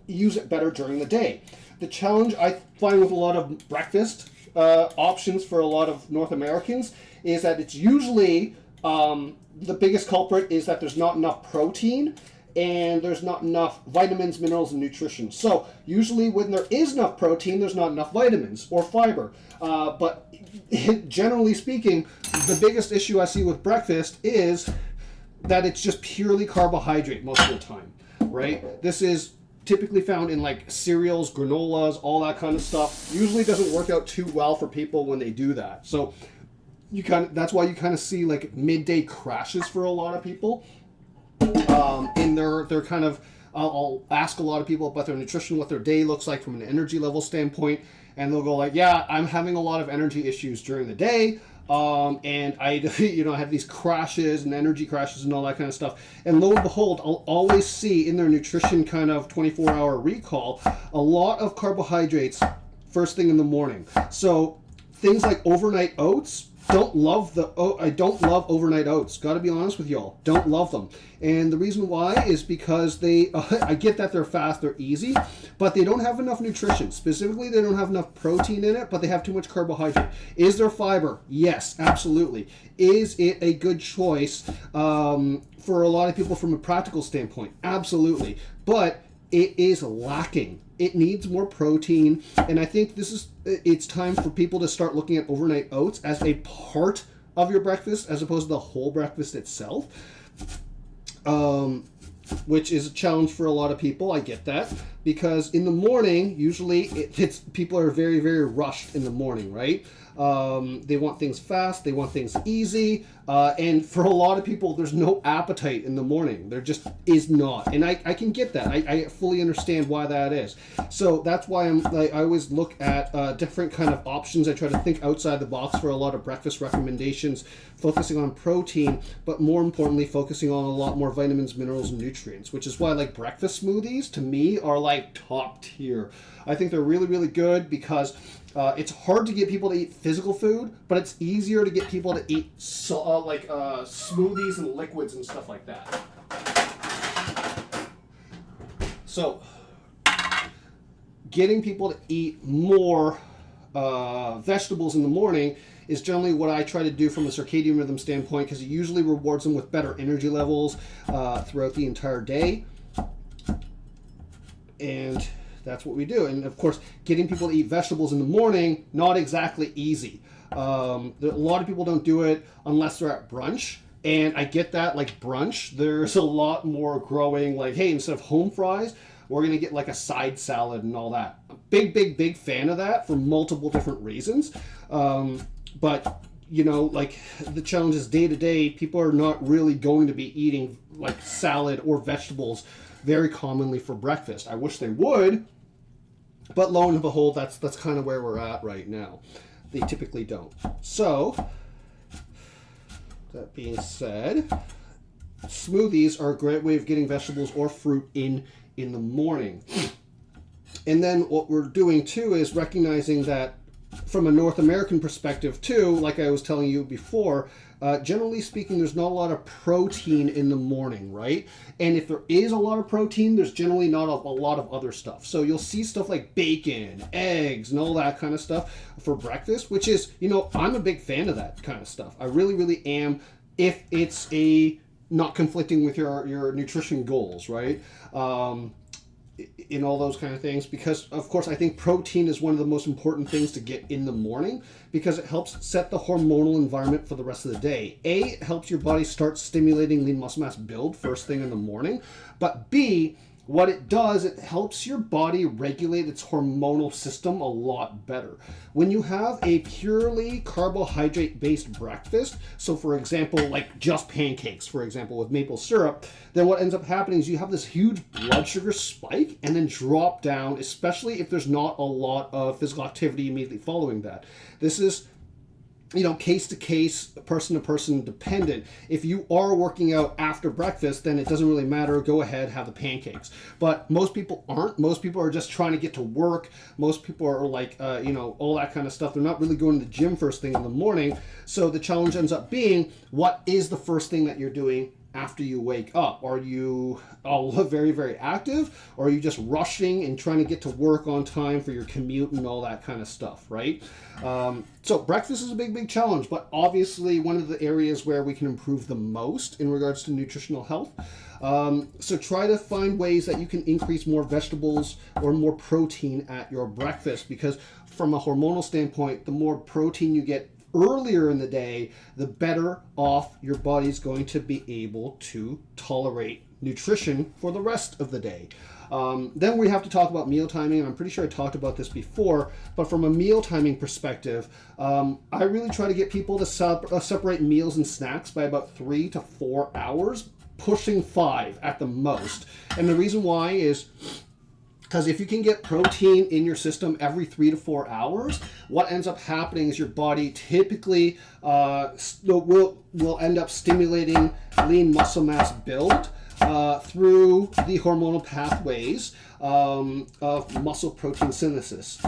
use it better during the day. The challenge I find with a lot of breakfast options for a lot of North Americans is that it's usually the biggest culprit is that there's not enough protein and there's not enough vitamins, minerals, and nutrition. So usually when there is enough protein, there's not enough vitamins or fiber. But generally speaking, the biggest issue I see with breakfast is that it's just purely carbohydrate most of the time, right? This is typically found in like cereals, granolas, all that kind of stuff. Usually doesn't work out too well for people when they do that. So that's why you kind of see like midday crashes for a lot of people. And they're kind of, I'll ask a lot of people about their nutrition, what their day looks like from an energy level standpoint, and they'll go like, yeah, I'm having a lot of energy issues during the day, and I have these crashes and energy crashes and all that kind of stuff. And lo and behold, I'll always see in their nutrition kind of 24-hour recall a lot of carbohydrates first thing in the morning. So things like overnight oats. I don't love overnight oats. Got to be honest with y'all. Don't love them. And the reason why is because I get that they're fast, they're easy, but they don't have enough nutrition. Specifically, they don't have enough protein in it, but they have too much carbohydrate. Is there fiber? Yes, absolutely. Is it a good choice for a lot of people from a practical standpoint? Absolutely. But it is lacking. It needs more protein, and I think it's time for people to start looking at overnight oats as a part of your breakfast as opposed to the whole breakfast itself, which is a challenge for a lot of people. I get that, because in the morning, usually people are very, very rushed in the morning, right? They want things fast, they want things easy, and for a lot of people, there's no appetite in the morning. There just is not, and I can get that. I fully understand why that is. So that's why I always look at different kind of options. I try to think outside the box for a lot of breakfast recommendations, focusing on protein, but more importantly, focusing on a lot more vitamins, minerals, and nutrients, which is why like breakfast smoothies to me are like top tier. I think they're really, really good because it's hard to get people to eat physical food, but it's easier to get people to eat smoothies and liquids and stuff like that. So, getting people to eat more vegetables in the morning is generally what I try to do from a circadian rhythm standpoint, because it usually rewards them with better energy levels throughout the entire day. And that's what we do. And of course, getting people to eat vegetables in the morning, not exactly easy. A lot of people don't do it unless they're at brunch. And I get that, like brunch, there's a lot more growing, like, hey, instead of home fries, we're going to get like a side salad and all that. Big fan of that for multiple different reasons. But, like the challenge is day to day, people are not really going to be eating like salad or vegetables very commonly for breakfast. I wish they would, but lo and behold, that's kind of where we're at right now. They typically don't. So, that being said, smoothies are a great way of getting vegetables or fruit in the morning. And then what we're doing too is recognizing that from a North American perspective too, like I was telling you before, generally speaking, there's not a lot of protein in the morning, right? And if there is a lot of protein, there's generally not a lot of other stuff. So you'll see stuff like bacon, eggs, and all that kind of stuff for breakfast, which is, I'm a big fan of that kind of stuff. I really, really am. If it's a not conflicting with your nutrition goals, right? In all those kind of things, because of course I think protein is one of the most important things to get in the morning, because it helps set the hormonal environment for the rest of the day. It helps your body start stimulating lean muscle mass build first thing in the morning, but B, what it does, it helps your body regulate its hormonal system a lot better. When you have a purely carbohydrate-based breakfast, so for example, like just pancakes, for example, with maple syrup, then what ends up happening is you have this huge blood sugar spike and then drop down, especially if there's not a lot of physical activity immediately following that. This is, you know, case to case, person to person dependent. If you are working out after breakfast, then it doesn't really matter. Go ahead, have the pancakes. But most people aren't. Most people are just trying to get to work. Most people are like, you know, all that kind of stuff. They're not really going to the gym first thing in the morning. So the challenge ends up being, what is the first thing that you're doing after you wake up? Are you very, very active? Or are you just rushing and trying to get to work on time for your commute and all that kind of stuff, right? So breakfast is a big, big challenge, but obviously one of the areas where we can improve the most in regards to nutritional health. So try to find ways that you can increase more vegetables or more protein at your breakfast, because from a hormonal standpoint, the more protein you get earlier in the day, the better off your body's going to be able to tolerate nutrition for the rest of the day. Then we have to talk about meal timing, and I'm pretty sure I talked about this before, but from a meal timing perspective, I really try to get people to separate meals and snacks by about 3 to 4 hours, pushing 5 at the most. And the reason why is because if you can get protein in your system every 3 to 4 hours, what ends up happening is your body typically will end up stimulating lean muscle mass build through the hormonal pathways of muscle protein synthesis.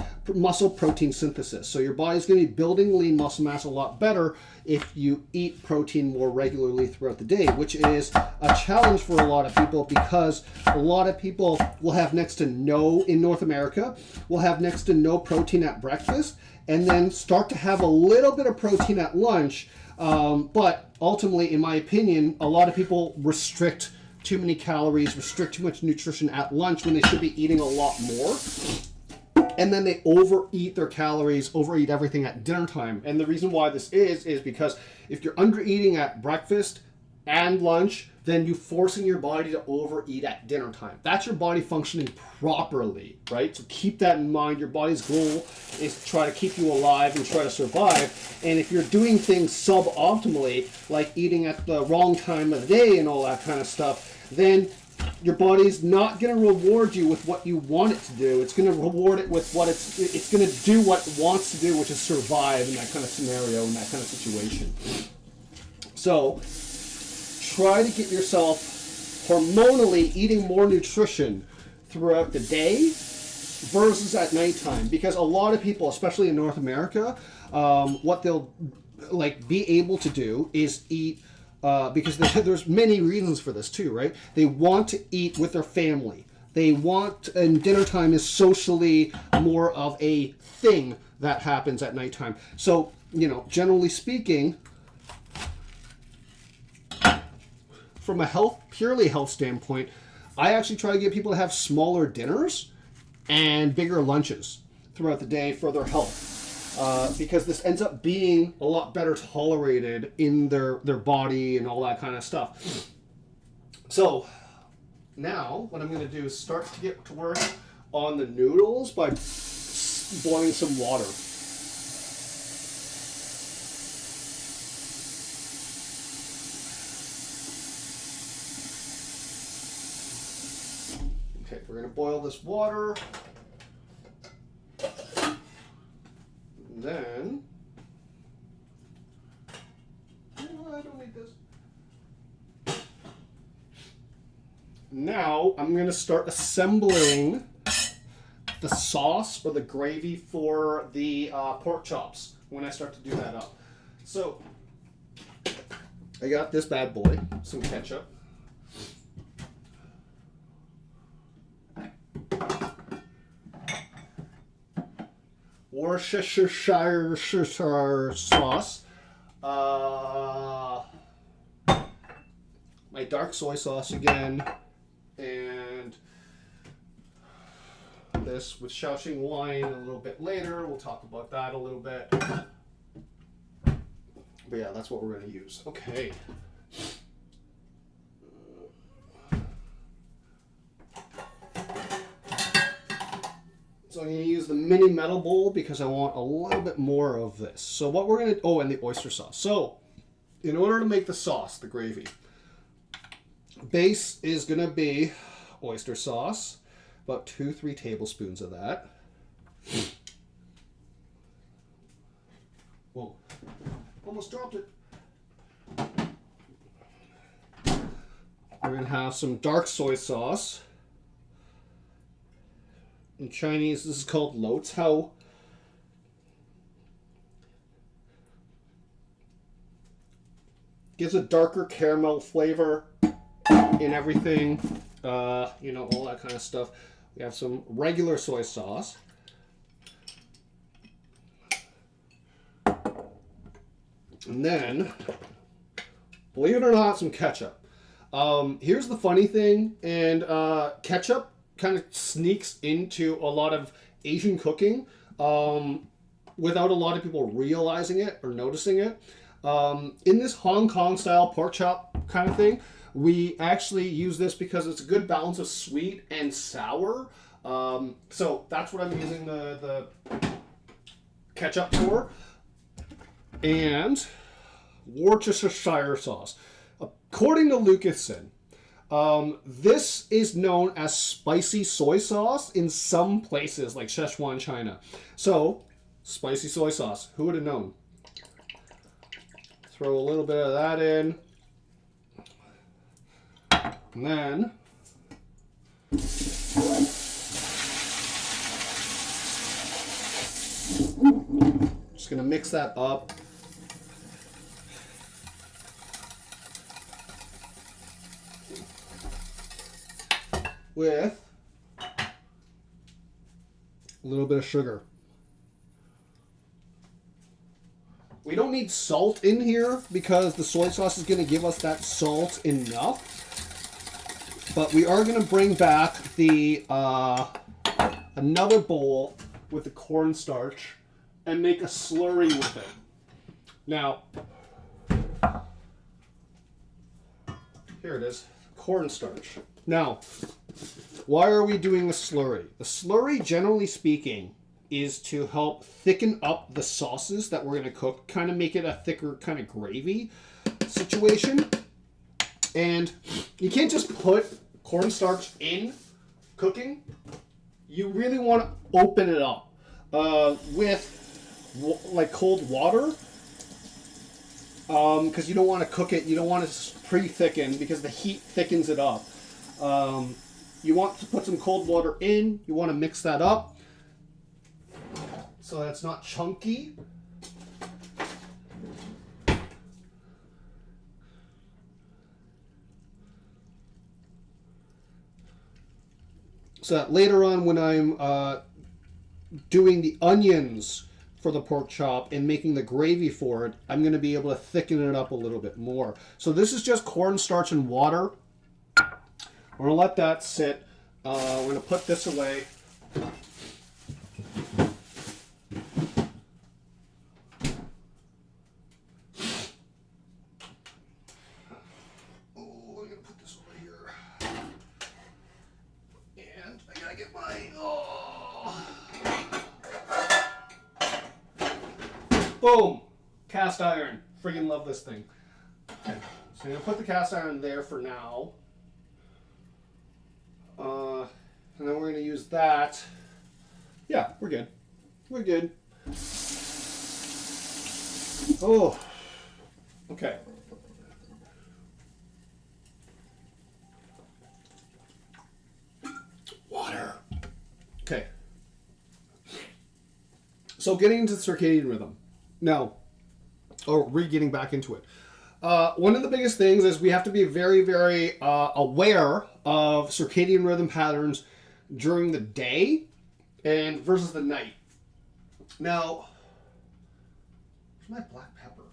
So your body's going to be building lean muscle mass a lot better if you eat protein more regularly throughout the day, which is a challenge for a lot of people, because a lot of people will have next to no, in North America, will have next to no protein at breakfast, and then start to have a little bit of protein at lunch. But ultimately, in my opinion, a lot of people restrict too many calories, restrict too much nutrition at lunch when they should be eating a lot more. And then they overeat their calories, overeat everything at dinner time. And the reason why this is because if you're undereating at breakfast and lunch, then you're forcing your body to overeat at dinner time. That's your body functioning properly, right? So keep that in mind. Your body's goal is to try to keep you alive and try to survive. And if you're doing things suboptimally, like eating at the wrong time of the day and all that kind of stuff, then your body's not going to reward you with what you want it to do. It's going to reward it with what it's going to do what it wants to do, which is survive in that kind of scenario, in that kind of situation. So try to get yourself hormonally eating more nutrition throughout the day versus at nighttime, because a lot of people, especially in North America, what they'll like be able to do is eat. Because there's many reasons for this too, right? They want to eat with their family. They want, and dinner time is socially more of a thing that happens at nighttime. So, you know, generally speaking, from a purely health standpoint, I actually try to get people to have smaller dinners and bigger lunches throughout the day for their health. Because this ends up being a lot better tolerated in their body and all that kind of stuff. So now what I'm going to do is start to get to work on the noodles by boiling some water. Okay, we're going to boil this water. Then, I don't need this. Now, I'm going to start assembling the sauce or the gravy for the pork chops when I start to do that up. So, I got this bad boy, some ketchup. Worcestershire sauce, my dark soy sauce again, and this with Shaoxing wine a little bit later. We'll talk about that a little bit. But yeah, that's what we're going to use. Okay. So I'm going to use the mini metal bowl because I want a little bit more of this. So what we're going to, oh, and the oyster sauce. So in order to make the sauce, the gravy, base is going to be oyster sauce, about 2-3 tablespoons of that. Whoa, almost dropped it. We're going to have some dark soy sauce. In Chinese, this is called lo cao. Gives a darker caramel flavor in everything, you know, all that kind of stuff. We have some regular soy sauce. And then, believe it or not, some ketchup. Here's the funny thing, and ketchup kind of sneaks into a lot of Asian cooking without a lot of people realizing it or noticing it. In this Hong Kong style pork chop kind of thing, we actually use this because it's a good balance of sweet and sour. So that's what I'm using the ketchup for. And Worcestershire sauce. According to Lucasson, this is known as spicy soy sauce in some places like Szechuan, China. So, spicy soy sauce. Who would have known? Throw a little bit of that in. And then just going to mix that up. With a little bit of sugar. We don't need salt in here because the soy sauce is going to give us that salt enough. But we are going to bring back the another bowl with the cornstarch and make a slurry with it. Now, here it is, cornstarch. Now, why are we doing the slurry? The slurry, generally speaking, is to help thicken up the sauces that we're going to cook, kind of make it a thicker kind of gravy situation. And you can't just put cornstarch in cooking. You really want to open it up with like cold water because you don't want to cook it. You don't want to pre-thicken because the heat thickens it up. You want to put some cold water in. You want to mix that up so that it's not chunky. So that later on when I'm doing the onions for the pork chop and making the gravy for it, I'm going to be able to thicken it up a little bit more. So this is just cornstarch and water. We're going to let that sit. We're going to put this away. Oh, I'm going to put this over here. And I got to get my... Boom! Cast iron. Friggin' love this thing. Okay. So I'm going to put the cast iron there for now. And then we're going to use that. Yeah, we're good. We're good. Oh, okay. Water. Okay. So getting into circadian rhythm. Now, getting back into it. One of the biggest things is we have to be very, very aware of circadian rhythm patterns during the day and versus the night. Now, where's my black pepper?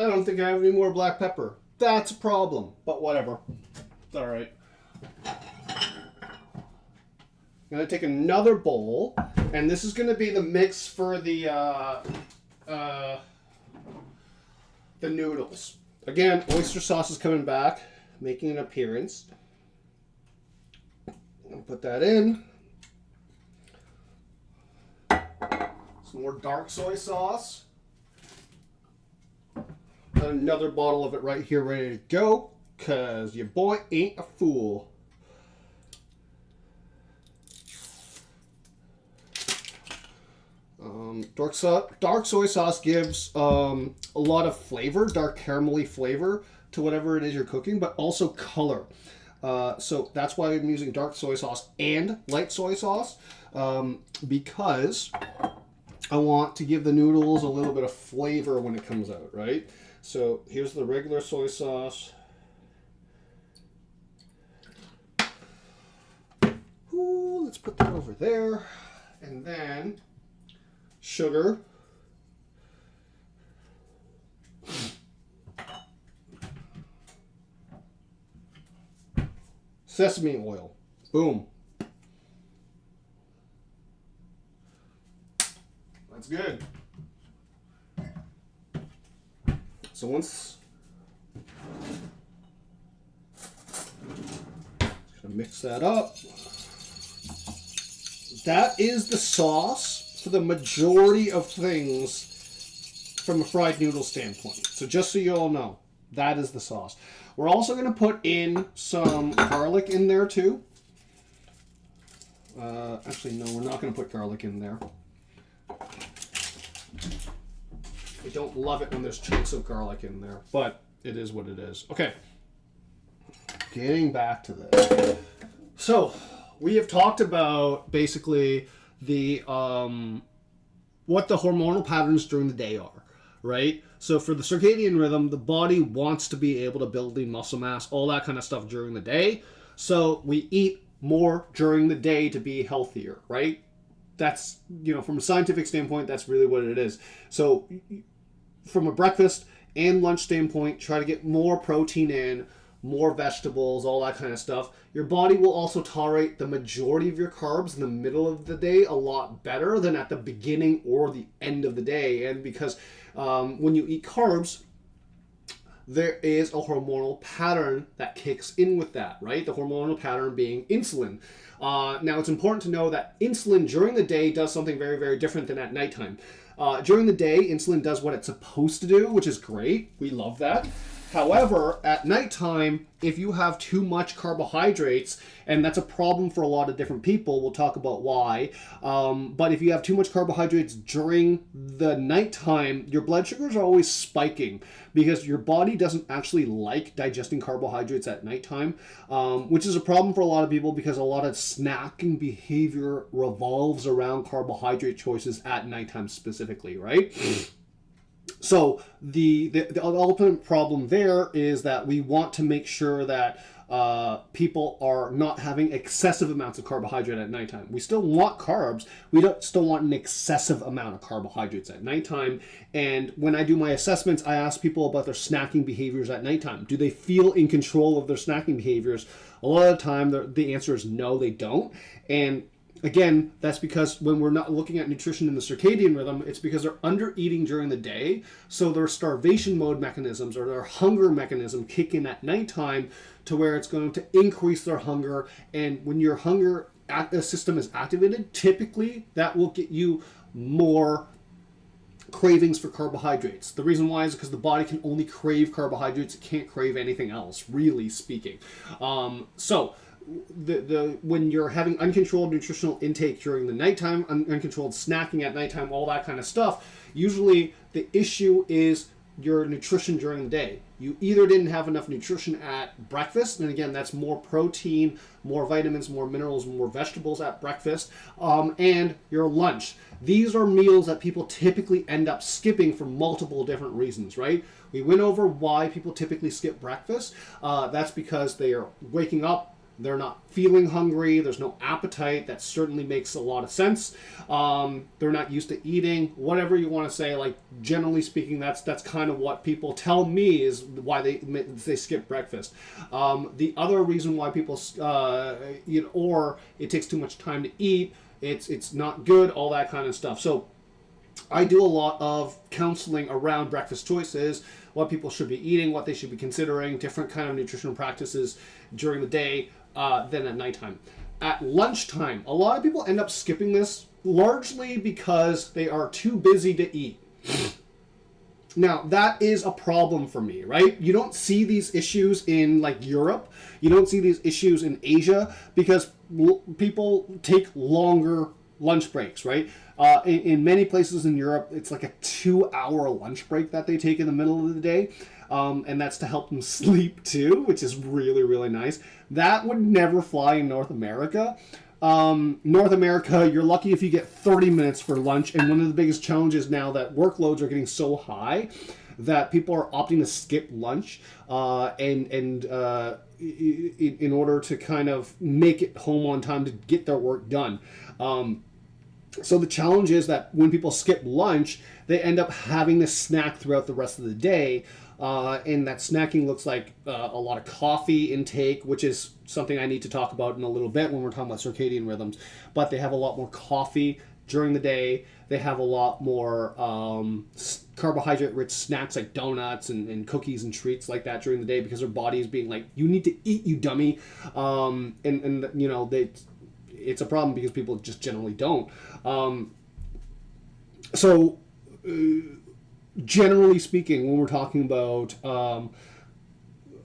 I don't think I have any more black pepper. That's a problem, but whatever. It's all right. I'm going to take another bowl, and this is going to be the mix for the noodles. Again, oyster sauce is coming back, making an appearance. I'll put that in. Some more dark soy sauce. Another bottle of it right here ready to go, because your boy ain't a fool. Dark soy sauce gives a lot of flavor, dark caramelly flavor to whatever it is you're cooking, but also color. So that's why I'm using dark soy sauce and light soy sauce, because I want to give the noodles a little bit of flavor when it comes out, right? So here's the regular soy sauce. Ooh, let's put that over there. And then sugar. Sesame oil. Boom. That's good. So once, just gonna mix that up. That is the sauce for the majority of things from a fried noodle standpoint. So just so you all know, that is the sauce. We're also gonna put in some garlic in there too. Actually, no, we're not gonna put garlic in there. I don't love it when there's chunks of garlic in there, but it is what it is. Okay, getting back to this. So we have talked about basically the what the hormonal patterns during the day are, right? So for the circadian rhythm, the body wants to be able to build lean muscle mass, all that kind of stuff during the day. So we eat more during the day to be healthier, right? That's, from a scientific standpoint, that's really what it is. So from a breakfast and lunch standpoint, try to get more protein in, more vegetables, all that kind of stuff. Your body will also tolerate the majority of your carbs in the middle of the day a lot better than at the beginning or the end of the day. And because when you eat carbs, there is a hormonal pattern that kicks in with that, right? The hormonal pattern being insulin. Now, it's important to know that insulin during the day does something very, very different than at nighttime. During the day, insulin does what it's supposed to do, which is great. We love that. However, at nighttime, if you have too much carbohydrates, and that's a problem for a lot of different people, we'll talk about why, but if you have too much carbohydrates during the nighttime, your blood sugars are always spiking because your body doesn't actually like digesting carbohydrates at nighttime, which is a problem for a lot of people because a lot of snacking behavior revolves around carbohydrate choices at nighttime specifically, right? So the ultimate problem there is that we want to make sure that people are not having excessive amounts of carbohydrate at nighttime. We still want carbs. We still want an excessive amount of carbohydrates at nighttime. And when I do my assessments, I ask people about their snacking behaviors at nighttime. Do they feel in control of their snacking behaviors? A lot of the time, the answer is no, they don't. And again, that's because when we're not looking at nutrition in the circadian rhythm, it's because they're under eating during the day. So their starvation mode mechanisms or their hunger mechanism kick in at nighttime to where it's going to increase their hunger. And when your hunger system is activated, typically that will get you more cravings for carbohydrates. The reason why is because the body can only crave carbohydrates. It can't crave anything else, really speaking. When you're having uncontrolled nutritional intake during the nighttime, uncontrolled snacking at nighttime, all that kind of stuff, usually the issue is your nutrition during the day. You either didn't have enough nutrition at breakfast, and again, that's more protein, more vitamins, more minerals, more vegetables at breakfast, and your lunch. These are meals that people typically end up skipping for multiple different reasons, right? We went over why people typically skip breakfast. That's because they are waking up, they're not feeling hungry, there's no appetite. That certainly makes a lot of sense. They're not used to eating, whatever you want to say. Like, generally speaking, that's kind of what people tell me is why they skip breakfast. The other reason why people or it takes too much time to eat, it's not good, all that kind of stuff. So I do a lot of counseling around breakfast choices, what people should be eating, what they should be considering, different kind of nutritional practices during the day than at nighttime. At lunchtime, a lot of people end up skipping this largely because they are too busy to eat. Now, that is a problem for me, right? You don't see these issues in like Europe. You don't see these issues in Asia because people take longer lunch breaks, right? In many places in Europe, it's like a 2-hour lunch break that they take in the middle of the day. And that's to help them sleep too, which is really, really nice. That would never fly in North America. North America, you're lucky if you get 30 minutes for lunch. And one of the biggest challenges now that workloads are getting so high that people are opting to skip lunch in order to kind of make it home on time to get their work done. So the challenge is that when people skip lunch, they end up having to snack throughout the rest of the day. And that snacking looks like a lot of coffee intake, which is something I need to talk about in a little bit when we're talking about circadian rhythms. But they have a lot more coffee during the day. They have a lot more carbohydrate-rich snacks like donuts and cookies and treats like that during the day because their body is being like, you need to eat, you dummy. And you know, it's a problem because people just generally don't. Generally speaking, when we're talking about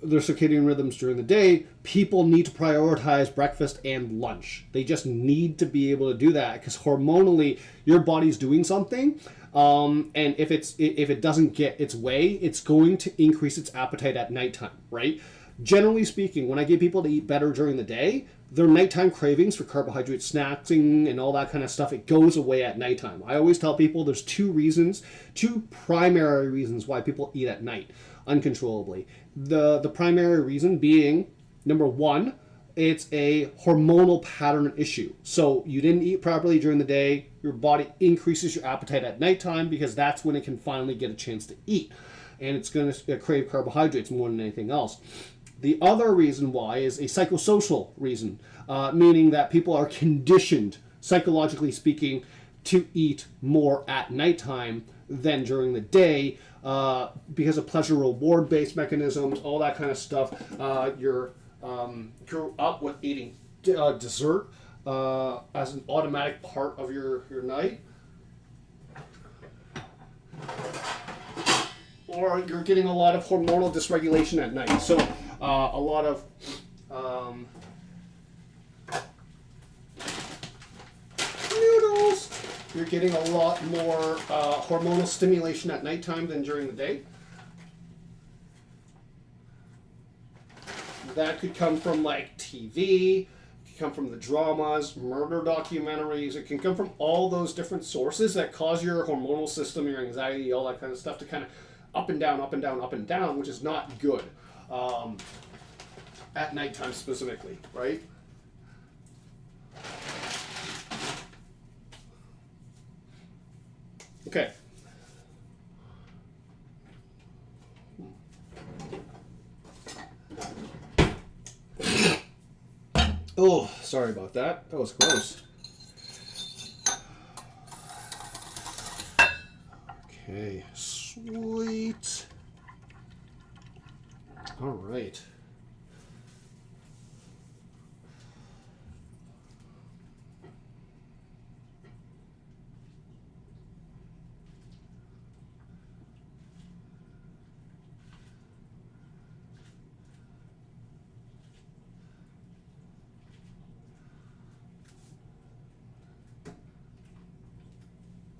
their circadian rhythms during the day, people need to prioritize breakfast and lunch. They just need to be able to do that because hormonally, your body's doing something. And if it doesn't get its way, it's going to increase its appetite at nighttime, right? Generally speaking, when I get people to eat better during the day, their nighttime cravings for carbohydrate snacking and all that kind of stuff, it goes away at nighttime. I always tell people there's two primary reasons why people eat at night uncontrollably. The primary reason being, number one, it's a hormonal pattern issue. So you didn't eat properly during the day, your body increases your appetite at nighttime because that's when it can finally get a chance to eat. And it's going to crave carbohydrates more than anything else. The other reason why is a psychosocial reason, meaning that people are conditioned, psychologically speaking, to eat more at nighttime than during the day because of pleasure-reward-based mechanisms, all that kind of stuff. You're grew up with eating dessert as an automatic part of your night. Or you're getting a lot of hormonal dysregulation at night. So a lot of noodles. You're getting a lot more hormonal stimulation at nighttime than during the day. That could come from like TV, it could come from the dramas, murder documentaries. It can come from all those different sources that cause your hormonal system, your anxiety, all that kind of stuff to kind of up and down, up and down, up and down, which is not good at nighttime specifically, right? Okay. Oh, sorry about that. That was gross. Okay, sweet. All right.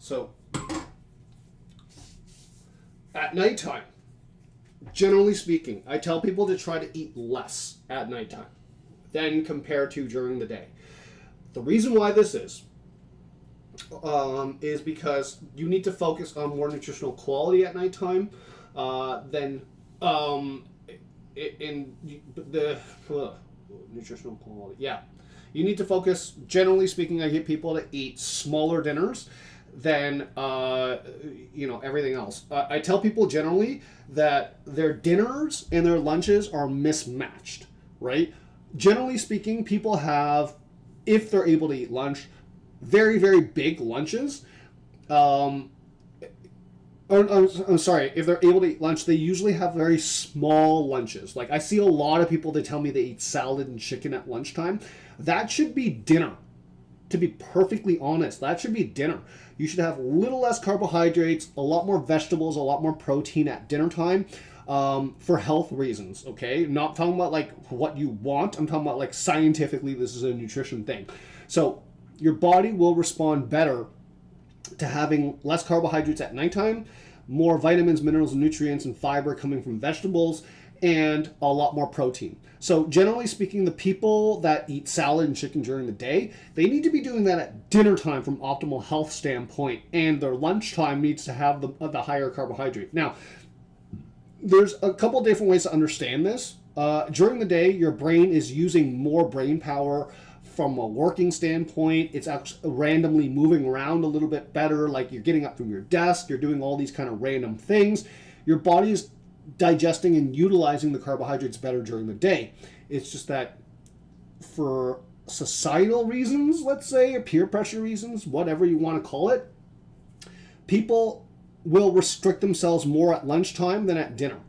So, at nighttime, generally speaking, I tell people to try to eat less at nighttime than compared to during the day. The reason why this is because you need to focus on more nutritional quality at nighttime than in the nutritional quality. Yeah. You need to focus, generally speaking, I get people to eat smaller dinners than, everything else. I tell people generally that their dinners and their lunches are mismatched, right? Generally speaking, people have, if they're able to eat lunch, very, very big lunches. I'm sorry, if they're able to eat lunch, they usually have very small lunches. Like, I see a lot of people, they tell me they eat salad and chicken at lunchtime. That should be dinner. To be perfectly honest, that should be dinner. You should have a little less carbohydrates, a lot more vegetables, a lot more protein at dinner time, for health reasons, okay? Not talking about, like, what you want. I'm talking about, like, scientifically, this is a nutrition thing. So your body will respond better to having less carbohydrates at nighttime, more vitamins, minerals, and nutrients and fiber coming from vegetables, and a lot more protein. So generally speaking, the people that eat salad and chicken during the day, they need to be doing that at dinner time from optimal health standpoint, and their lunchtime needs to have the higher carbohydrate. Now, there's a couple different ways to understand this. During the day, your brain is using more brain power from a working standpoint. It's actually randomly moving around a little bit better, like you're getting up from your desk, you're doing all these kind of random things. Your body is digesting and utilizing the carbohydrates better during the day. It's just that for societal reasons, let's say, or peer pressure reasons, whatever you want to call it, people will restrict themselves more at lunchtime than at dinner.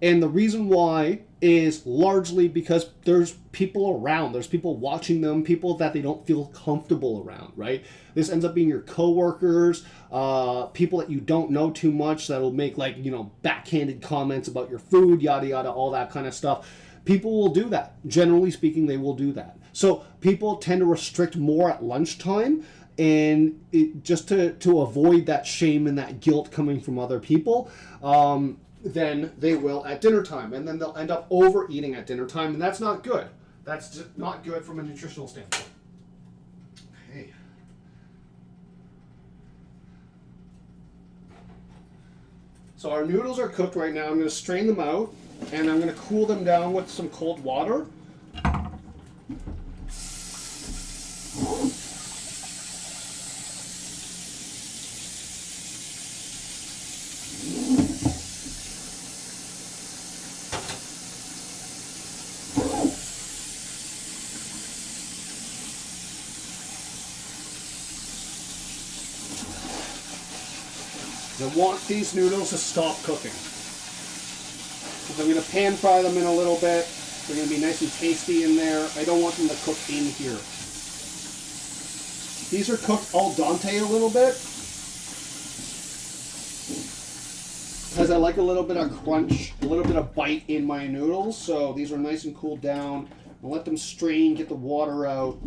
And the reason why is largely because there's people around, there's people watching them, people that they don't feel comfortable around, right? This ends up being your coworkers, people that you don't know too much that'll make, like, backhanded comments about your food, yada yada, all that kind of stuff. People will do that. Generally speaking, they will do that. So people tend to restrict more at lunchtime, and just to avoid that shame and that guilt coming from other people. Than they will at dinner time, and then they'll end up overeating at dinner time, and that's not good. That's just not good from a nutritional standpoint. Okay. So our noodles are cooked right now. I'm going to strain them out, and I'm going to cool them down with some cold water. I want these noodles to stop cooking. So I'm going to pan fry them in a little bit. They're going to be nice and tasty in there. I don't want them to cook in here. These are cooked al dente a little bit, because I like a little bit of crunch, a little bit of bite in my noodles. So these are nice and cooled down. I'll let them strain, get the water out.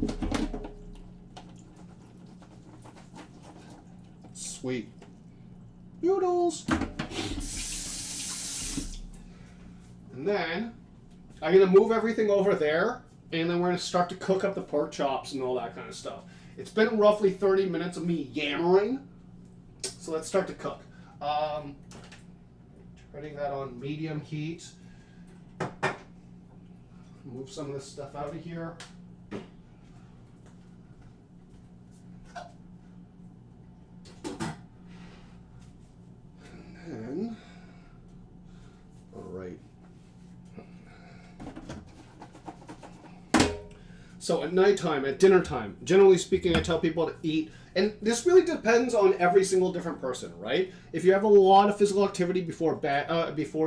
Sweet. Noodles. And then I'm going to move everything over there, and then we're going to start to cook up the pork chops and all that kind of stuff. It's been roughly 30 minutes of me yammering, so let's start to cook. Turning that on medium heat. Move some of this stuff out of here. Alright. So at nighttime, at dinner time, generally speaking, I tell people to eat, and this really depends on every single different person, right? If you have a lot of physical activity before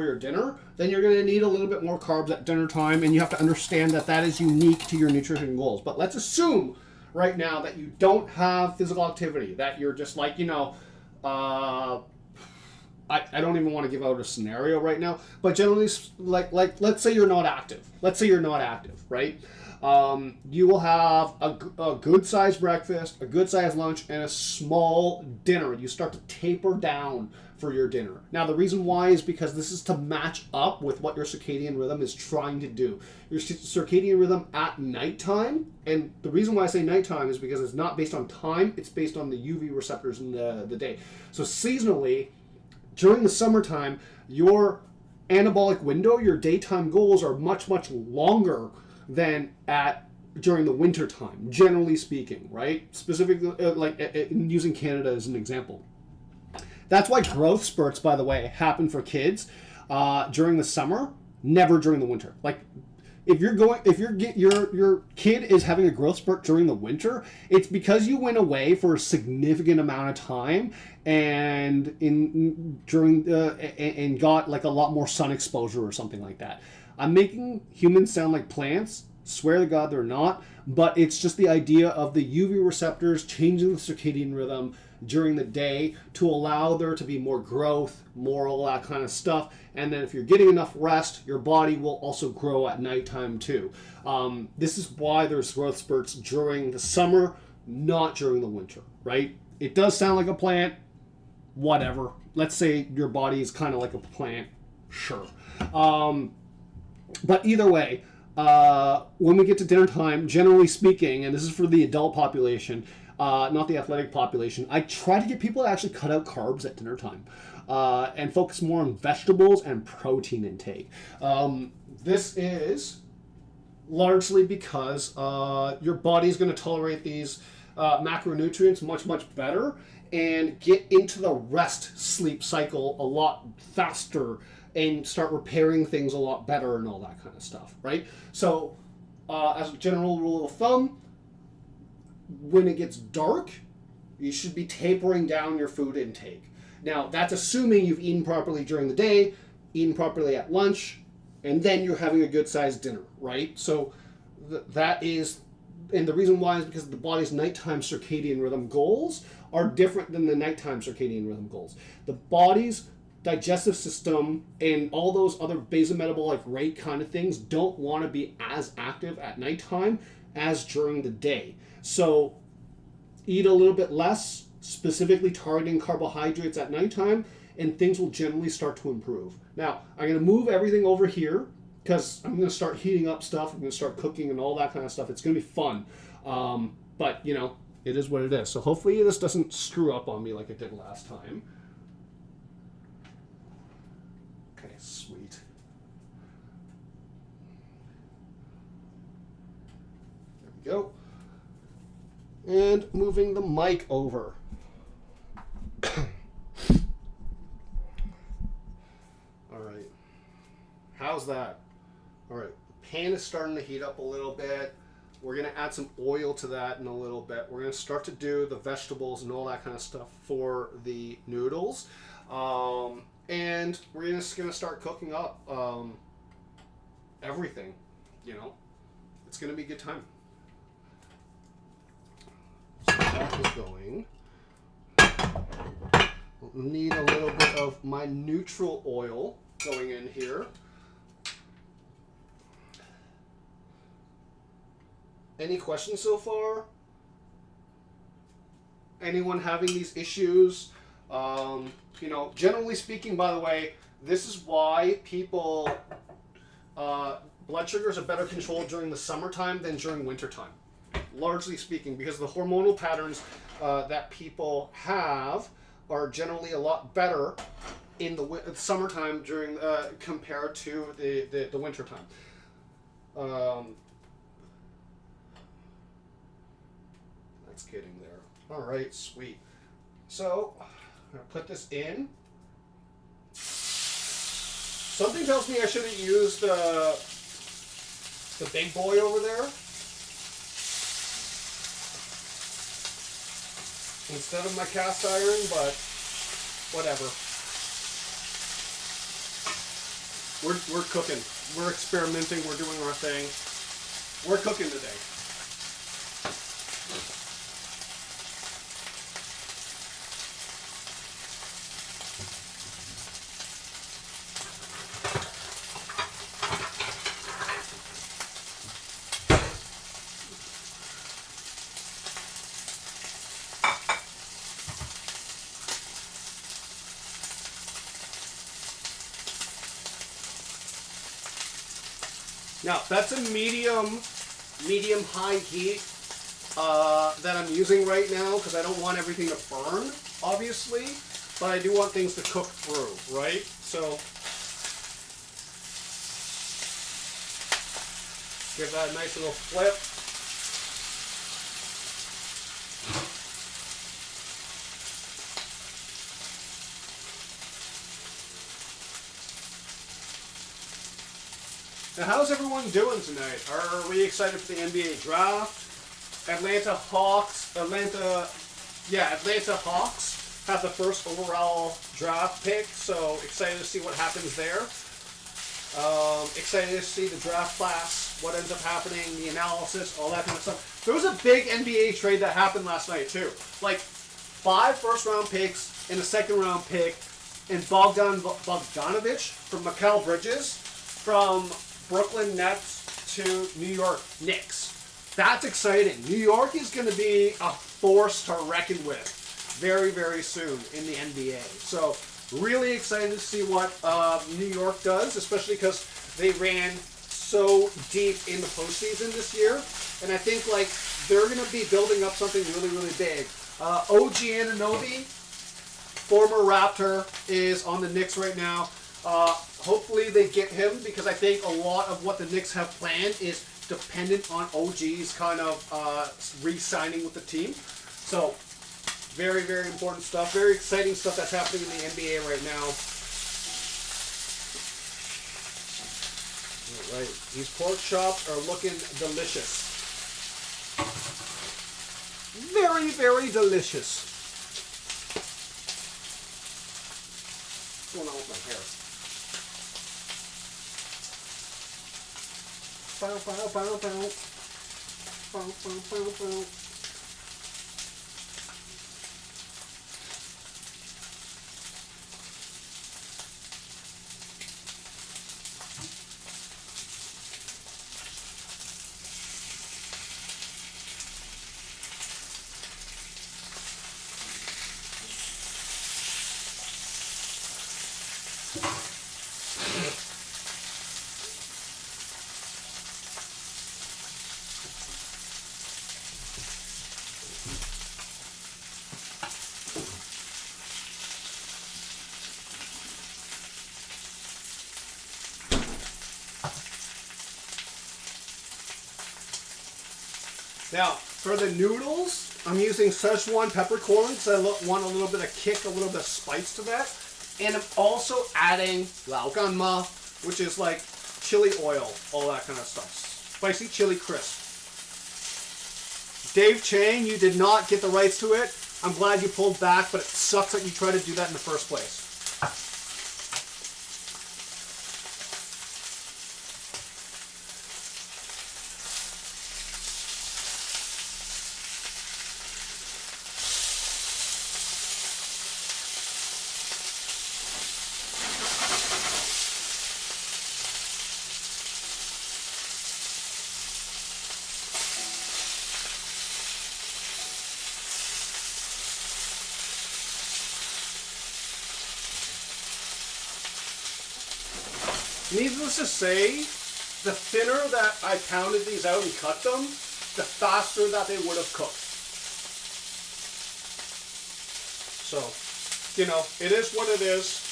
your dinner, then you're going to need a little bit more carbs at dinner time, and you have to understand that that is unique to your nutrition goals. But let's assume right now that you don't have physical activity, that you're just like, I don't even want to give out a scenario right now, but generally, like let's say you're not active. Let's say you're not active, right? You will have a good-sized breakfast, a good-sized lunch, and a small dinner. You start to taper down for your dinner. Now, the reason why is because this is to match up with what your circadian rhythm is trying to do. Your circadian rhythm at nighttime, and the reason why I say nighttime is because it's not based on time, it's based on the UV receptors in the day. So seasonally, during the summertime, your anabolic window, your daytime goals are much, much longer than during the winter time, generally speaking, right? Specifically, using Canada as an example. That's why growth spurts, by the way, happen for kids during the summer, never during the winter. Like, if your kid is having a growth spurt during the winter, it's because you went away for a significant amount of time and got like a lot more sun exposure or something like that. I'm making humans sound like plants. Swear to God they're not, but it's just the idea of the UV receptors changing the circadian rhythm during the day to allow there to be more growth, more all that kind of stuff. And then if you're getting enough rest, your body will also grow at nighttime too. This is why there's growth spurts during the summer, not during the winter, right? It does sound like a plant, whatever. Let's say your body is kind of like a plant, sure. But either way, when we get to dinner time, generally speaking, and this is for the adult population, not the athletic population, I try to get people to actually cut out carbs at dinner time and focus more on vegetables and protein intake. This is largely because your body's going to tolerate these macronutrients much better and get into the rest sleep cycle a lot faster and start repairing things a lot better and all that kind of stuff, right? So, as a general rule of thumb, when it gets dark, you should be tapering down your food intake. Now, that's assuming you've eaten properly during the day, eaten properly at lunch, and then you're having a good-sized dinner, right? So, that is, and the reason why is because the body's nighttime circadian rhythm goals are different than the nighttime circadian rhythm goals. The body's digestive system and all those other basometabolic rate kind of things don't want to be as active at nighttime as during the day. So eat a little bit less, specifically targeting carbohydrates at nighttime, and things will generally start to improve. Now, I'm going to move everything over here because I'm going to start heating up stuff. I'm going to start cooking and all that kind of stuff. It's going to be fun. But, you know, it is what it is. So hopefully this doesn't screw up on me like it did last time. Okay, sweet. There we go. And moving the mic over. Alright. How's that? Alright. The pan is starting to heat up a little bit. We're going to add some oil to that in a little bit. We're going to start to do the vegetables and all that kind of stuff for the noodles. And we're just going to start cooking up everything. You know, it's going to be a good time. So that is going. We'll need a little bit of my neutral oil going in here. Any questions so far? Anyone having these issues? You know, generally speaking, by the way, this is why people, blood sugars are better controlled during the summertime than during wintertime. Largely speaking, because the hormonal patterns that people have are generally a lot better in the summertime during compared to the wintertime. That's getting there. All right, sweet. So I'm gonna put this in. Something tells me I should have used the big boy over there instead of my cast iron, but whatever. We're cooking. We're experimenting. We're doing our thing. We're cooking today. Now, that's a medium-high heat that I'm using right now because I don't want everything to burn, obviously, but I do want things to cook through, right? So, Give that a nice little flip. Now, how's everyone doing tonight? Are we excited for the NBA draft? Atlanta Hawks have the first overall draft pick, so excited to see what happens there. Excited to see the draft class, what ends up happening, the analysis, all that kind of stuff. There was a big NBA trade that happened last night too. Like 5 first-round picks and a second-round pick, and Bogdanovich from Mikal Bridges from Brooklyn Nets to New York Knicks. That's exciting. New York is going to be a force to reckon with very, very soon in the NBA. So really excited to see what New York does, especially because they ran so deep in the postseason this year. And I think like they're going to be building up something really, really big. OG Anunoby, former Raptor, is on the Knicks right now. Hopefully they get him, because I think a lot of what the Knicks have planned is dependent on OG's kind of re-signing with the team. So very, very important stuff. Very exciting stuff that's happening in the NBA right now. All right, these pork chops are looking delicious. Very, very delicious. What's going on with my hair? Bow, bow, bow, bow. Bow, bow, bow, bow. Now, for the noodles, I'm using Szechuan peppercorn because I want a little bit of kick, a little bit of spice to that. And I'm also adding laoganma, which is like chili oil, all that kind of stuff. Spicy chili crisp. Dave Chang, you did not get the rights to it. I'm glad you pulled back, but it sucks that you tried to do that in the first place. Needless to say, the thinner that I pounded these out and cut them, the faster that they would have cooked. So, you know, it is what it is.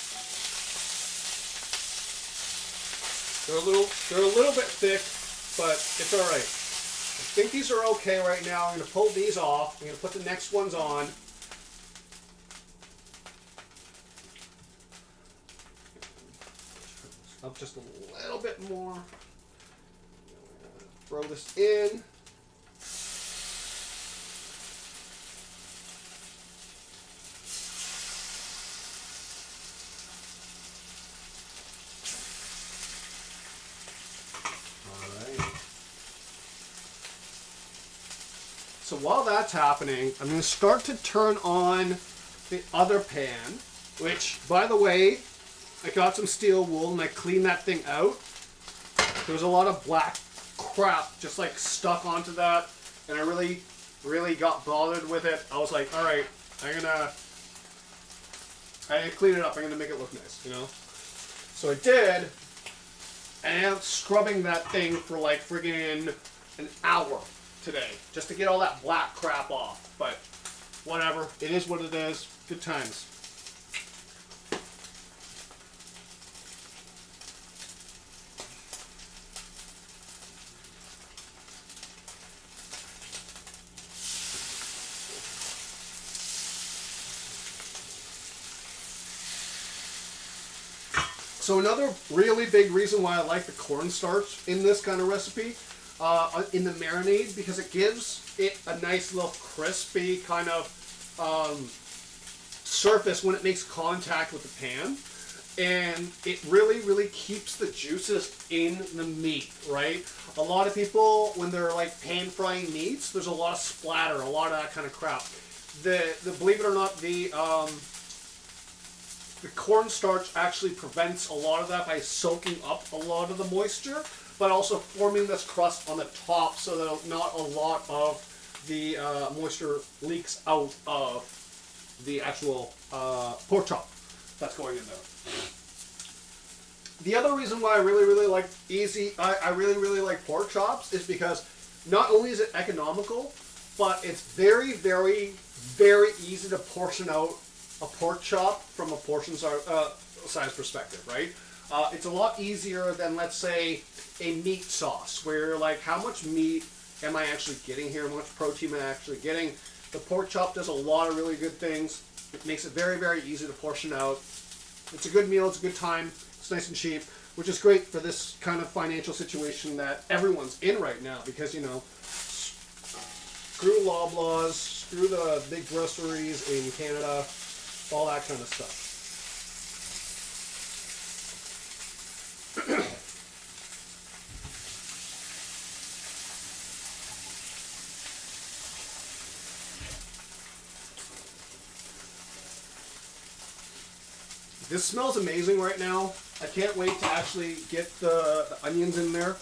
They're a little bit thick, but it's all right. I think these are okay right now. I'm going to pull these off. I'm going to put the next ones on. Up just a little bit more. Throw this in. All right. So while that's happening, I'm going to start to turn on the other pan, which, by the way, I got some steel wool and I cleaned that thing out. There was a lot of black crap just like stuck onto that, and I really, really got bothered with it. I was like, all right, I'm gonna clean it up. I'm gonna make it look nice, you know. So I did, and I'm scrubbing that thing for like friggin' an hour today just to get all that black crap off. But whatever, it is what it is. Good times. So another really big reason why I like the cornstarch in this kind of recipe, in the marinade, because it gives it a nice little crispy kind of surface when it makes contact with the pan. And it really, really keeps the juices in the meat, right? A lot of people, when they're like pan frying meats, there's a lot of splatter, a lot of that kind of crap. The believe it or not, the cornstarch actually prevents a lot of that by soaking up a lot of the moisture, but also forming this crust on the top so that not a lot of the moisture leaks out of the actual pork chop that's going in there. The other reason why I really like I really like pork chops is because not only is it economical, but it's very easy to portion out a pork chop from a portion size perspective, right? It's a lot easier than, let's say, a meat sauce, where you're like, how much meat am I actually getting here? How much protein am I actually getting? The pork chop does a lot of really good things. It makes it very easy to portion out. It's a good meal. It's a good time. It's nice and cheap, which is great for this kind of financial situation that everyone's in right now, because, you know, screw Loblaws, screw the big groceries in Canada, all that kind of stuff. This smells amazing right now. I can't wait to actually get the onions in there.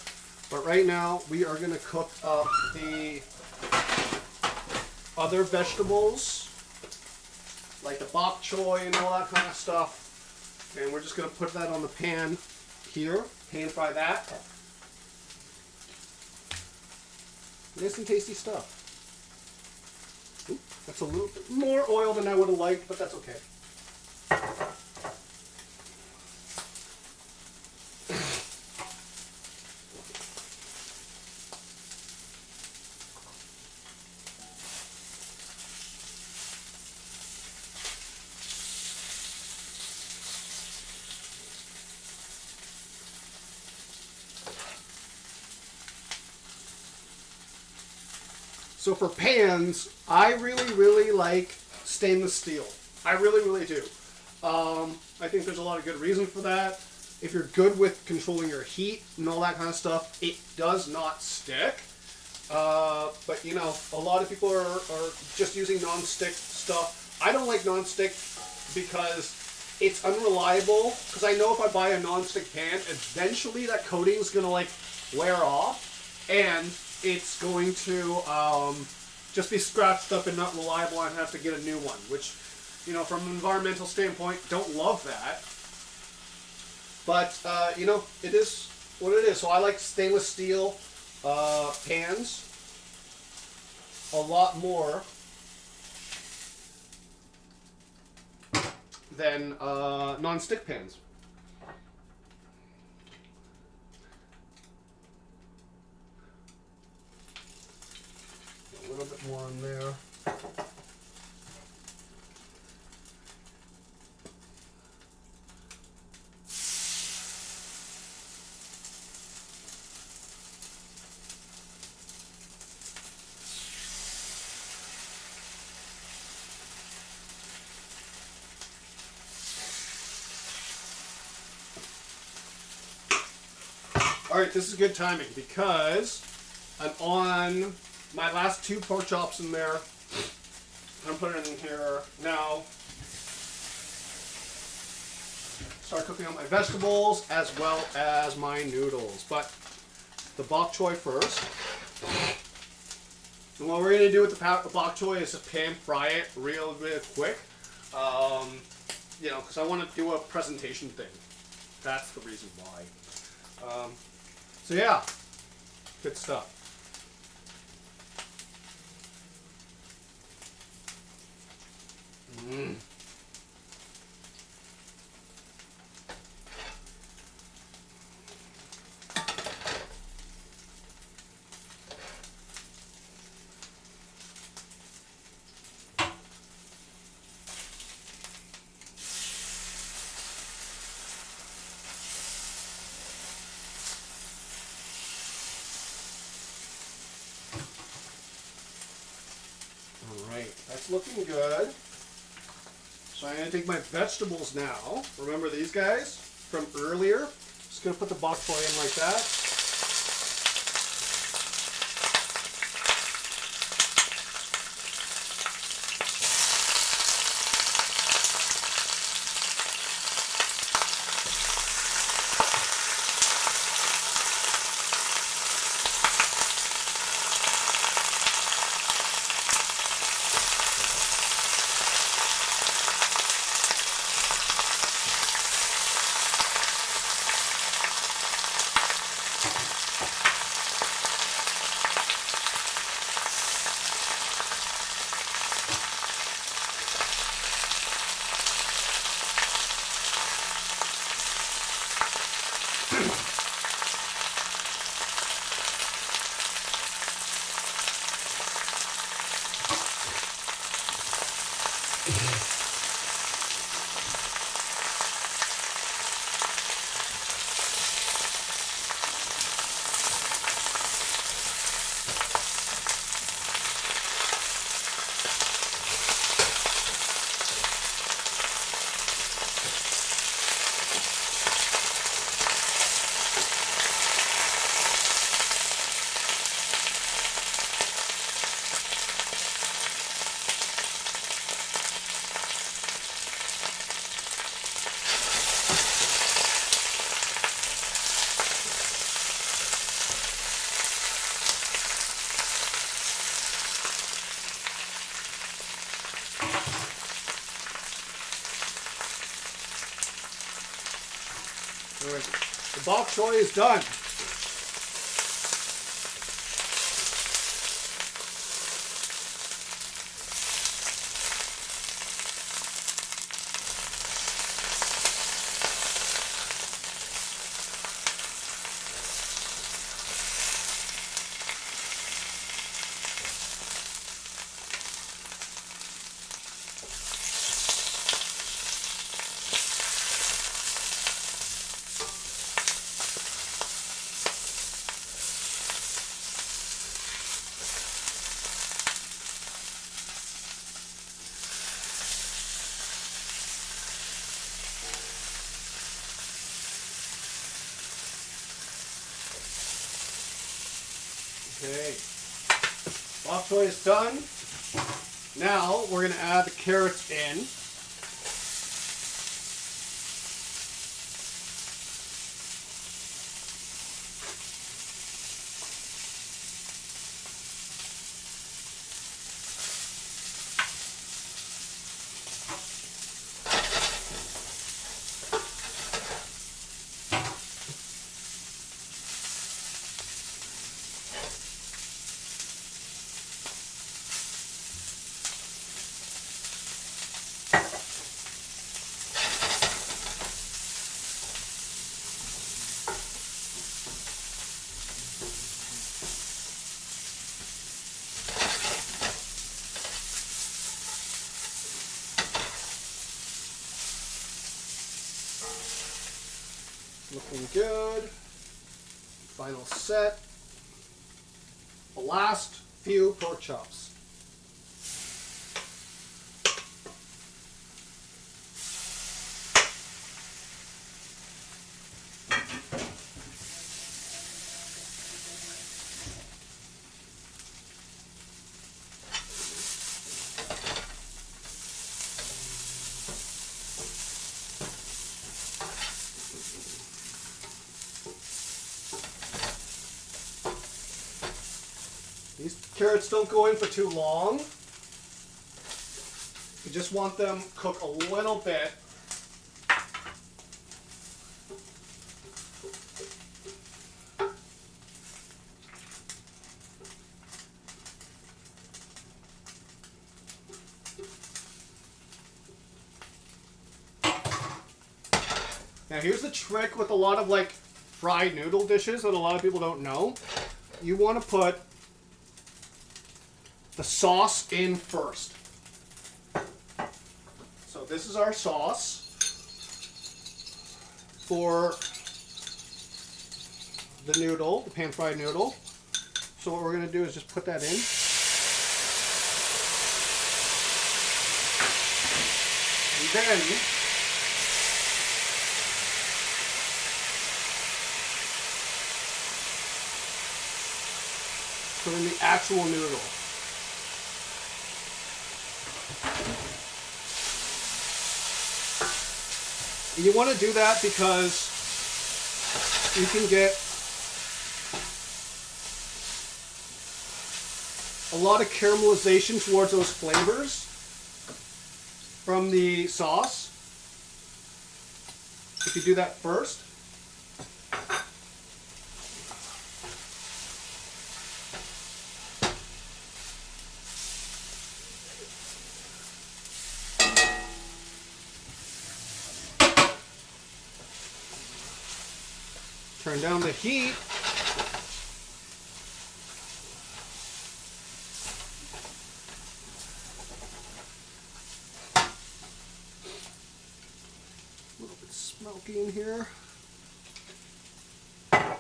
But right now, we are going to cook up the other vegetables, like the bok choy and all that kind of stuff. And we're just going to put that on the pan here, pan fry that. Nice and tasty stuff. Ooh, that's a little bit more oil than I would have liked, but that's okay. So for pans, I really like stainless steel. I really do. I think there's a lot of good reason for that. If you're good with controlling your heat and all that kind of stuff, it does not stick. But you know, a lot of people are just using non-stick stuff. I don't like non-stick because it's unreliable. Because I know if I buy a non-stick pan, eventually that coating is gonna like wear off, and it's going to just be scratched up and not reliable, and have to get a new one, which, you know, from an environmental standpoint, don't love that. But, you know, it is what it is. So I like stainless steel pans a lot more than non-stick pans. A little bit more in there. Alright, this is good timing because I'm on my last two pork chops in there. I'm putting it in here now. Start cooking up my vegetables as well as my noodles. But the bok choy first. And what we're going to do with the bok choy is just pan fry it real quick. You know, because I want to do a presentation thing. That's the reason why. So yeah, good stuff. That's looking good. So I'm going to take my vegetables now. Remember these guys from earlier? Just going to put the bok choy in like that. The bok choy is done. Okay, bok choy is done. Now we're going to add the carrots in. Looking good. Final set. The last few pork chops. These carrots don't go in for too long. You just want them cooked a little bit. Now here's the trick with a lot of like fried noodle dishes that a lot of people don't know. You want to put the sauce in first. So this is our sauce for the noodle, the pan-fried noodle. So what we're going to do is just put that in. then put in the actual noodle. You want to do that because you can get a lot of caramelization towards those flavors from the sauce if you do that first. Turn down the heat. A little bit smoky in here. I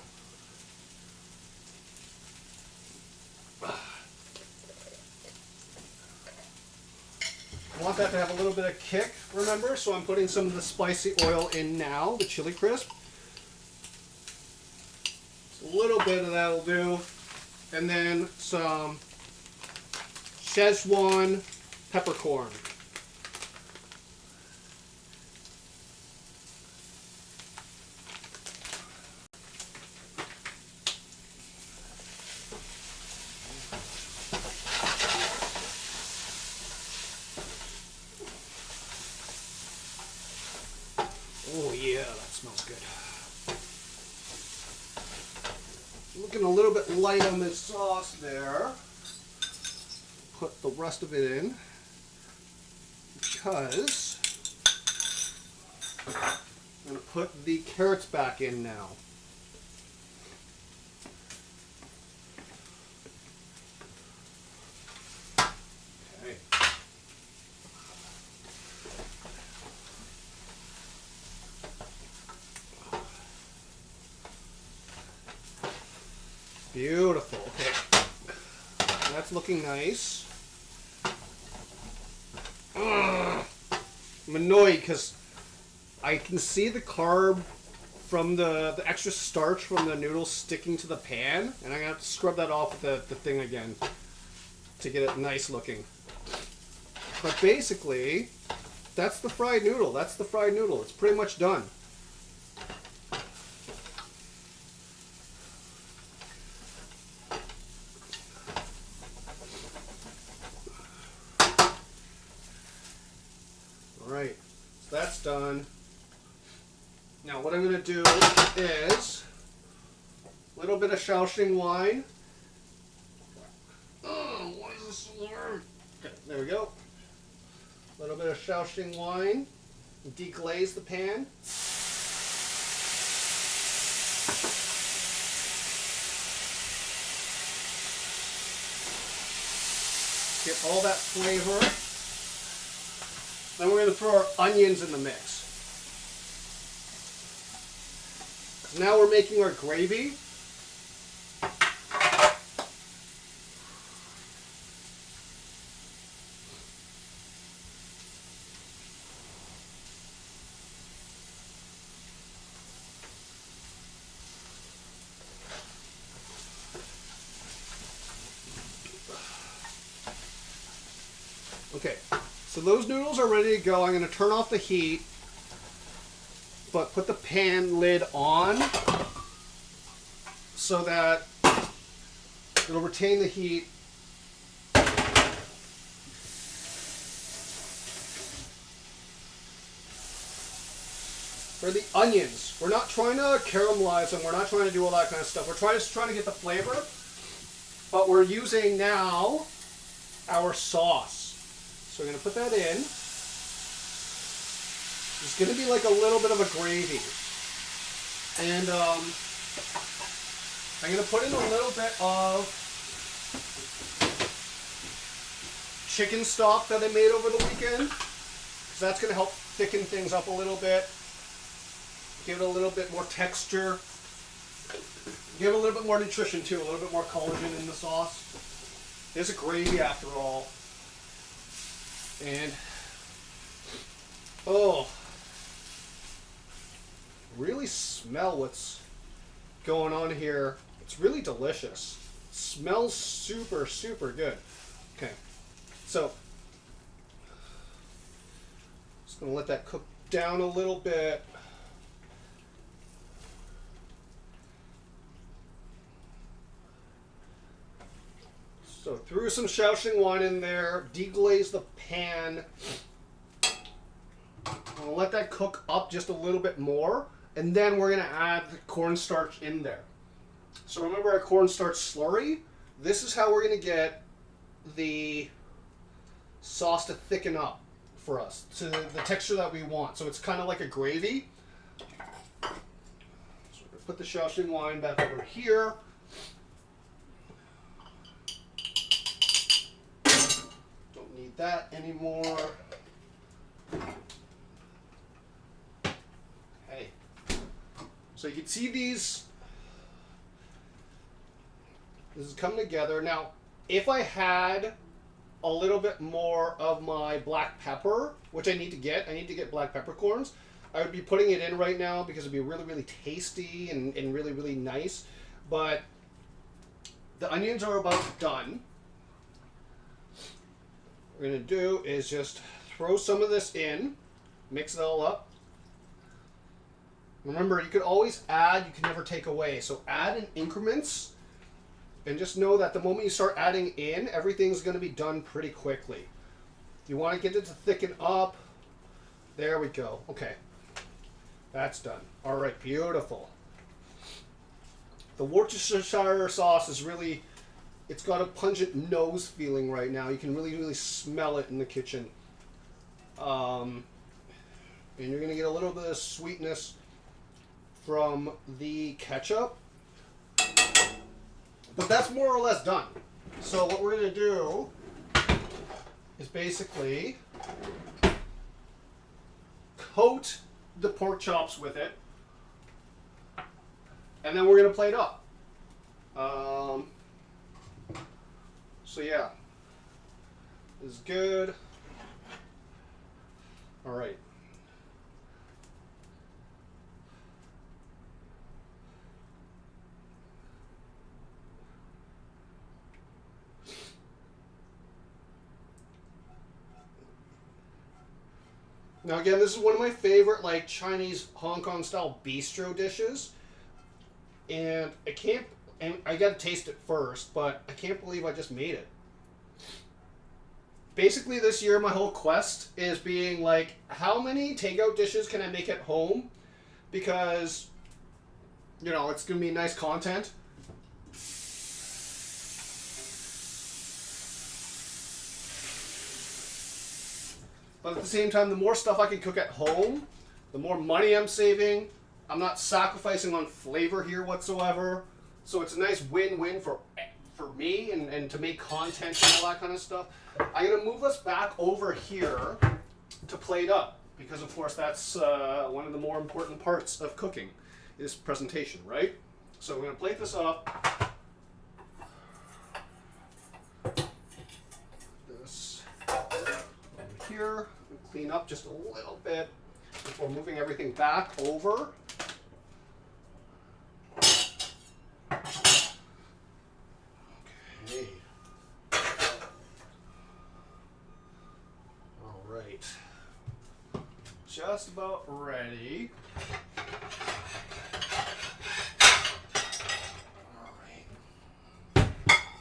want that to have a little bit of kick, remember? So I'm putting some of the spicy oil in now, the chili crisp. A little bit of that will do, and then some Szechuan peppercorn. Oh yeah, that smells good. Looking a little bit light on this sauce there. Put the rest of it in because I'm going to put the carrots back in now. Okay. Beautiful. Okay. That's looking nice. I'm annoyed because I can see the carb from the extra starch from the noodles sticking to the pan, and I'm going to have to scrub that off with the thing again to get it nice looking. But basically, that's the fried noodle. That's the fried noodle. It's pretty much done. Alright, so that's done. Now what I'm going to do is a little bit of Shaoxing wine. Oh, why is this so hard? Okay, there we go. A little bit of Shaoxing wine. Deglaze the pan. Get all that flavor. Then we're going to throw our onions in the mix. Now we're making our gravy. Okay, so those noodles are ready to go. I'm going to turn off the heat, but put the pan lid on so that it'll retain the heat. For the onions, we're not trying to caramelize them. We're not trying to do all that kind of stuff. We're just trying to get the flavor, but we're using now our sauce. So we're going to put that in. It's going to be like a little bit of a gravy. And I'm going to put in a little bit of chicken stock that I made over the weekend, because that's going to help thicken things up a little bit, give it a little bit more texture, give it a little bit more nutrition too, a little bit more collagen in the sauce. There's a gravy after all. And Oh, really smell what's going on here. It's really delicious. It smells super, super good. Okay, so just gonna let that cook down a little bit. So threw some Shaoxing wine in there, deglaze the pan. I'll let that cook up just a little bit more, and then we're gonna add the cornstarch in there. So remember our cornstarch slurry? This is how we're gonna get the sauce to thicken up for us to the texture that we want. So it's kind of like a gravy. So we're gonna put the Shaoxing wine back over here. Don't need that anymore. Okay. So you can see these. This is coming together. Now, if I had a little bit more of my black pepper, which I need to get black peppercorns, I would be putting it in right now because it'd be really, really tasty and really, really nice. But the onions are about done. What we're going to do is just throw some of this in, mix it all up. Remember, you could always add, you can never take away. So add in increments. And just know that the moment you start adding in, everything's going to be done pretty quickly. You want to get it to thicken up. There we go. Okay. That's done. All right. Beautiful. The Worcestershire sauce is really, it's got a pungent nose feeling right now. You can really, really smell it in the kitchen. And you're going to get a little bit of sweetness from the ketchup. But that's more or less done. So what we're going to do is basically coat the pork chops with it. And then we're going to plate up. So yeah. This is good. All right. Now again, this is one of my favorite like Chinese Hong Kong style bistro dishes. And I gotta taste it first, but I can't believe I just made it. Basically this year my whole quest is being like, how many takeout dishes can I make at home? Because, you know, it's gonna be nice content. But at the same time, the more stuff I can cook at home, the more money I'm saving. I'm not sacrificing on flavor here whatsoever. So it's a nice win-win for me and to make content and all that kind of stuff. I'm going to move us back over here to plate up. Because, of course, that's one of the more important parts of cooking is presentation, right? So we're going to plate this up. This over here. Clean up just a little bit before moving everything back over. Okay. All right. Just about ready. All right.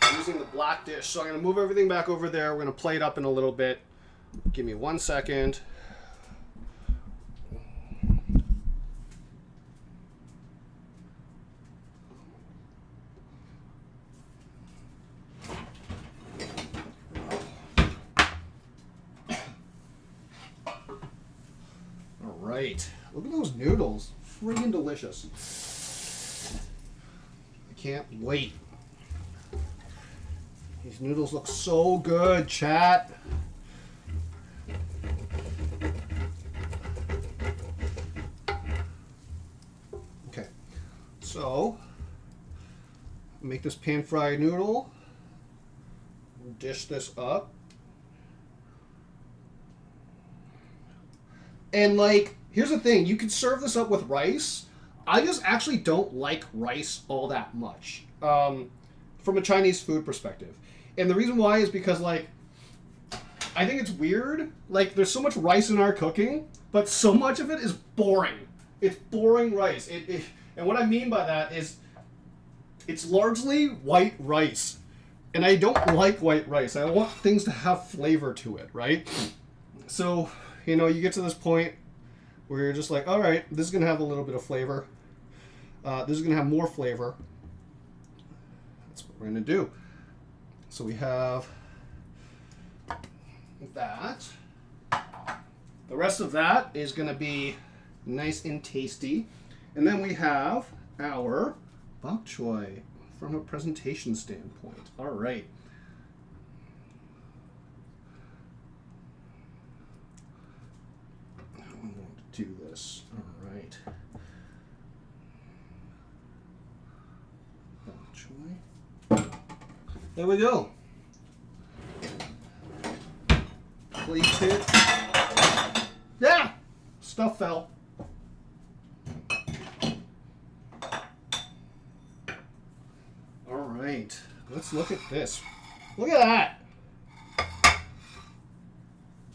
I'm using the black dish, so I'm going to move everything back over there. We're going to plate up in a little bit. Give me 1 second. All right. Look at those noodles. Friggin' delicious. I can't wait. These noodles look so good, chat. So, make this pan-fried noodle, dish this up, And like, here's the thing: you can serve this up with rice. I just actually don't like rice all that much, from a Chinese food perspective. And the reason why is because like, I think it's weird. Like, there's so much rice in our cooking, but so much of it is boring. It's boring rice. And what I mean by that is, it's largely white rice. And I don't like white rice. I want things to have flavor to it, right? So, you know, you get to this point where you're just like, all right, this is going to have a little bit of flavor. This is going to have more flavor. That's what we're going to do. So we have that. The rest of that is going to be nice and tasty. And then we have our bok choy from a presentation standpoint. All right. I'm going to do this. All right. Bok choy. There we go. Plate it. Yeah! Stuff fell. Alright. Let's look at this. Look at that!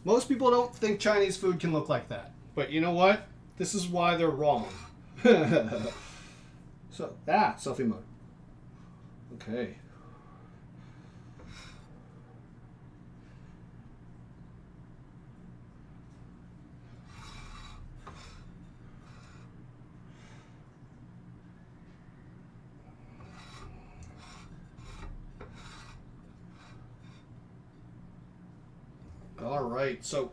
Most people don't think Chinese food can look like that. But you know what? This is why they're wrong. So, selfie mode. Okay. All right, so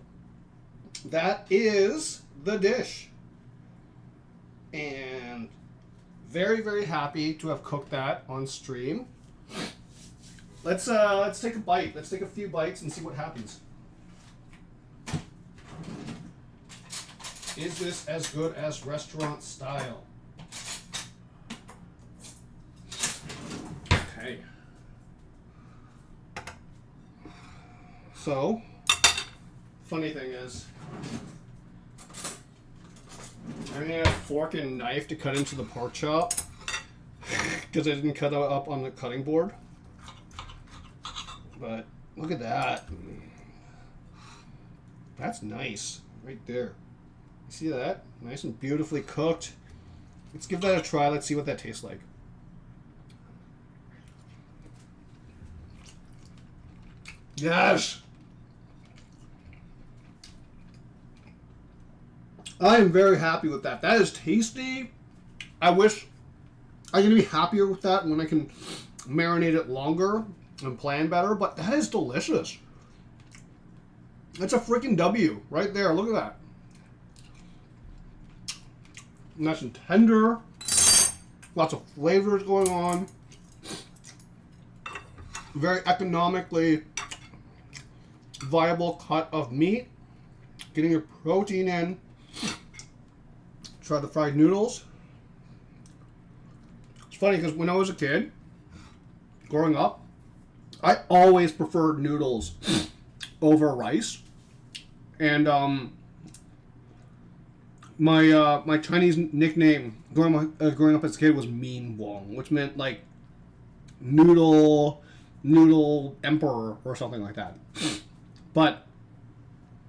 that is the dish, and very, very happy to have cooked that on stream. Let's take a bite. Let's take a few bites and see what happens. Is this as good as restaurant style? Okay. So, funny thing is, I need a fork and knife to cut into the pork chop because I didn't cut it up on the cutting board. But look at that. That's nice right there. You see that? Nice and beautifully cooked. Let's give that a try. Let's see what that tastes like. Yes! I am very happy with that. That is tasty. I wish I can be happier with that when I can marinate it longer and plan better, but that is delicious. That's a freaking W right there. Look at that. Nice and tender. Lots of flavors going on. Very economically viable cut of meat. Getting your protein in. Try the fried noodles. It's funny because when I was a kid, growing up, I always preferred noodles over rice. And my Chinese nickname growing up as a kid was Mean Wong, which meant like noodle emperor or something like that. But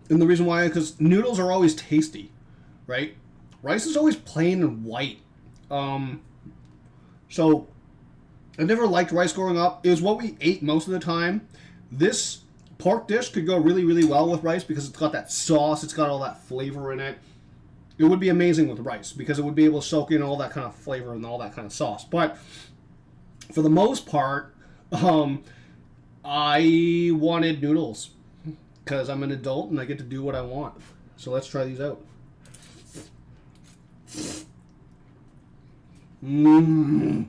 and the reason why, because noodles are always tasty, right? Rice is always plain and white. So I never liked rice growing up. It was what we ate most of the time. This pork dish could go really, really well with rice because it's got that sauce. It's got all that flavor in it. It would be amazing with rice because it would be able to soak in all that kind of flavor and all that kind of sauce. But for the most part, I wanted noodles because I'm an adult and I get to do what I want. So let's try these out. Mmm.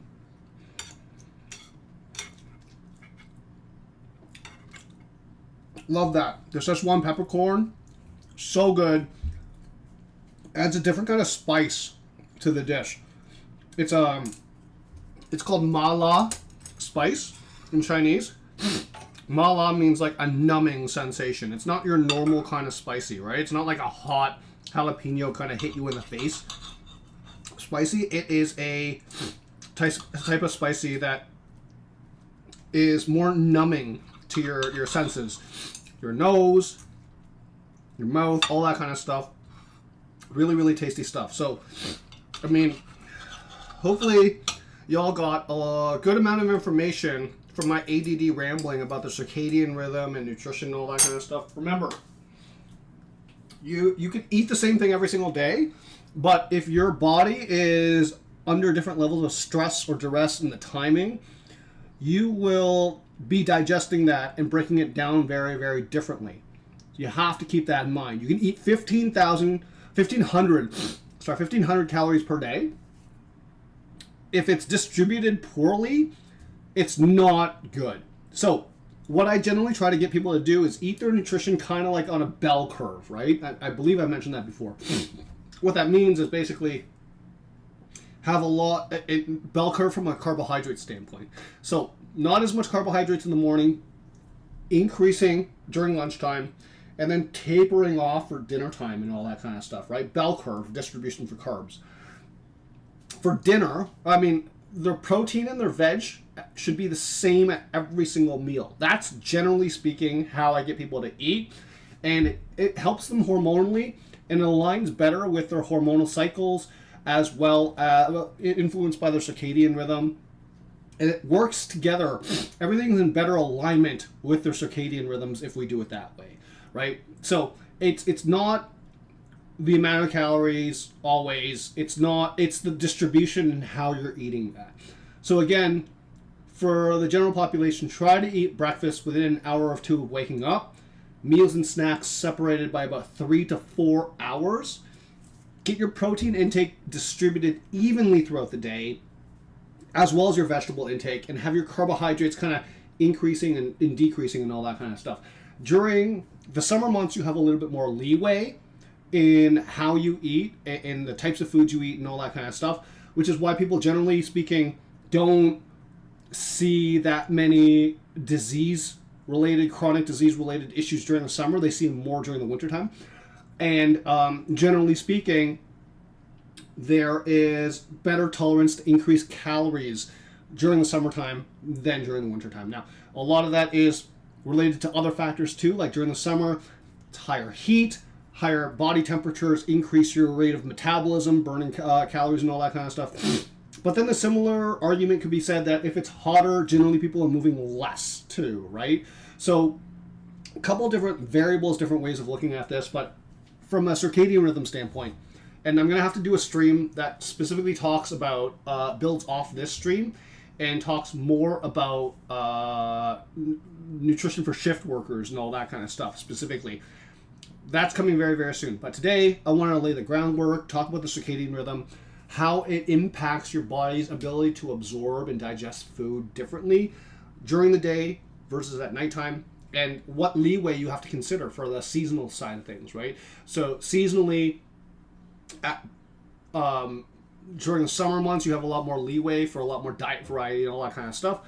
Love that. The Szechuan peppercorn, so good. Adds a different kind of spice to the dish. It's called mala spice in Chinese. Mala means like a numbing sensation. It's not your normal kind of spicy, right? It's not like a hot jalapeno kind of hit you in the face. Spicy, it is a type of spicy that is more numbing to your senses. Your nose, your mouth, all that kind of stuff. Really, really tasty stuff. So, I mean, hopefully y'all got a good amount of information from my ADD rambling about the circadian rhythm and nutrition and all that kind of stuff. Remember, you can eat the same thing every single day, but if your body is under different levels of stress or duress in the timing, you will be digesting that and breaking it down very, very differently. So you have to keep that in mind. You can eat 1,500 calories per day. If it's distributed poorly, it's not good. So what I generally try to get people to do is eat their nutrition kind of like on a bell curve, right? I believe I mentioned that before. What that means is basically have a bell curve from a carbohydrate standpoint. So not as much carbohydrates in the morning, increasing during lunchtime, and then tapering off for dinner time and all that kind of stuff, right? Bell curve distribution for carbs. For dinner, I mean, their protein and their veg should be the same at every single meal. That's generally speaking how I get people to eat, and it helps them hormonally and it aligns better with their hormonal cycles as well as influenced by their circadian rhythm. And it works together. Everything's in better alignment with their circadian rhythms if we do it that way, right? So it's not the amount of calories always. It's the distribution and how you're eating that. So again, for the general population, try to eat breakfast within an hour or two of waking up. Meals and snacks separated by about 3 to 4 hours. Get your protein intake distributed evenly throughout the day, as well as your vegetable intake, and have your carbohydrates kind of increasing and decreasing and all that kind of stuff. During the summer months, you have a little bit more leeway in how you eat and the types of foods you eat and all that kind of stuff, which is why people, generally speaking, don't see that many chronic disease-related issues during the summer. They see them more during the wintertime. And generally speaking, there is better tolerance to increased calories during the summertime than during the wintertime. Now, a lot of that is related to other factors too, like during the summer, it's higher heat, higher body temperatures, increase your rate of metabolism, burning calories and all that kind of stuff. But then the similar argument could be said that if it's hotter, generally people are moving less too, right? So a couple of different variables, different ways of looking at this, but from a circadian rhythm standpoint, and I'm going to have to do a stream that specifically talks about, builds off this stream, and talks more about nutrition for shift workers and all that kind of stuff specifically. That's coming very, very soon. But today, I want to lay the groundwork, talk about the circadian rhythm, how it impacts your body's ability to absorb and digest food differently during the day versus at nighttime, and what leeway you have to consider for the seasonal side of things, right? So seasonally, during the summer months, you have a lot more leeway for a lot more diet variety and all that kind of stuff.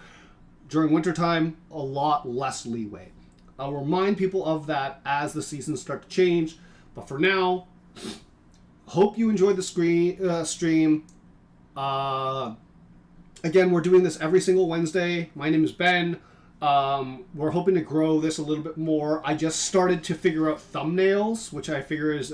During wintertime, a lot less leeway. I'll remind people of that as the seasons start to change. But for now, hope you enjoyed the stream. Again, we're doing this every single Wednesday. My name is Ben. We're hoping to grow this a little bit more. I just started to figure out thumbnails, which I figure is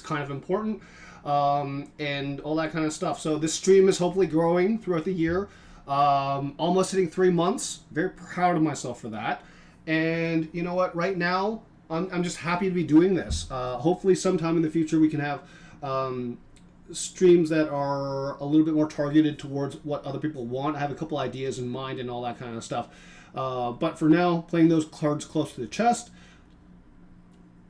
kind of important, and all that kind of stuff. So this stream is hopefully growing throughout the year. Almost hitting 3 months. Very proud of myself for that. And you know what? Right now, I'm just happy to be doing this. Hopefully sometime in the future we can have streams that are a little bit more targeted towards what other people want. I have a couple ideas in mind and all that kind of stuff. But for now, playing those cards close to the chest.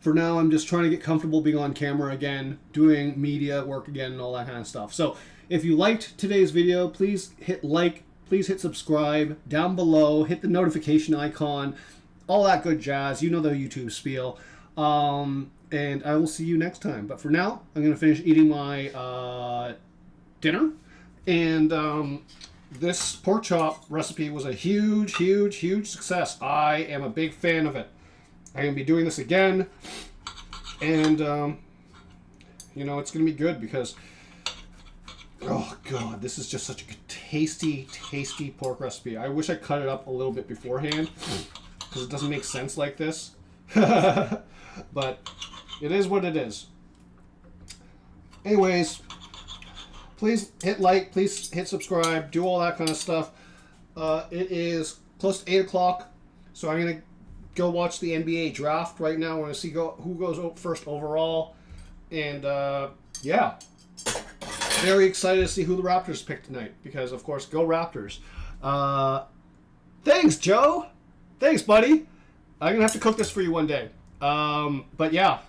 For now, I'm just trying to get comfortable being on camera again, doing media work again, and all that kind of stuff. So if you liked today's video, please hit like, please hit subscribe down below, hit the notification icon, all that good jazz. You know the YouTube spiel. And I will see you next time. But for now, I'm going to finish eating my dinner. And this pork chop recipe was a huge, huge, huge success. I am a big fan of it. I'm going to be doing this again. And You know, it's going to be good because, oh god, this is just such a good, tasty, tasty pork recipe. I wish I cut it up a little bit beforehand because it doesn't make sense like this. But it is what it is. Anyways, please hit like, please hit subscribe, do all that kind of stuff. It is close to 8 o'clock, so I'm going to go watch the NBA draft right now. We're going to see who goes first overall. And, yeah. Very excited to see who the Raptors pick tonight because, of course, go Raptors. Thanks, Joe. Thanks, buddy. I'm going to have to cook this for you one day. But, yeah.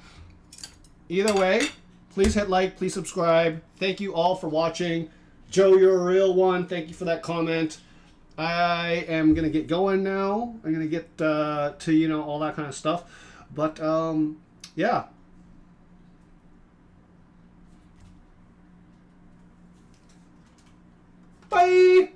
Either way, please hit like, please subscribe. Thank you all for watching. Joe, you're a real one. Thank you for that comment. I am going to get going now. I'm going to get to, you know, all that kind of stuff. But, yeah. Bye!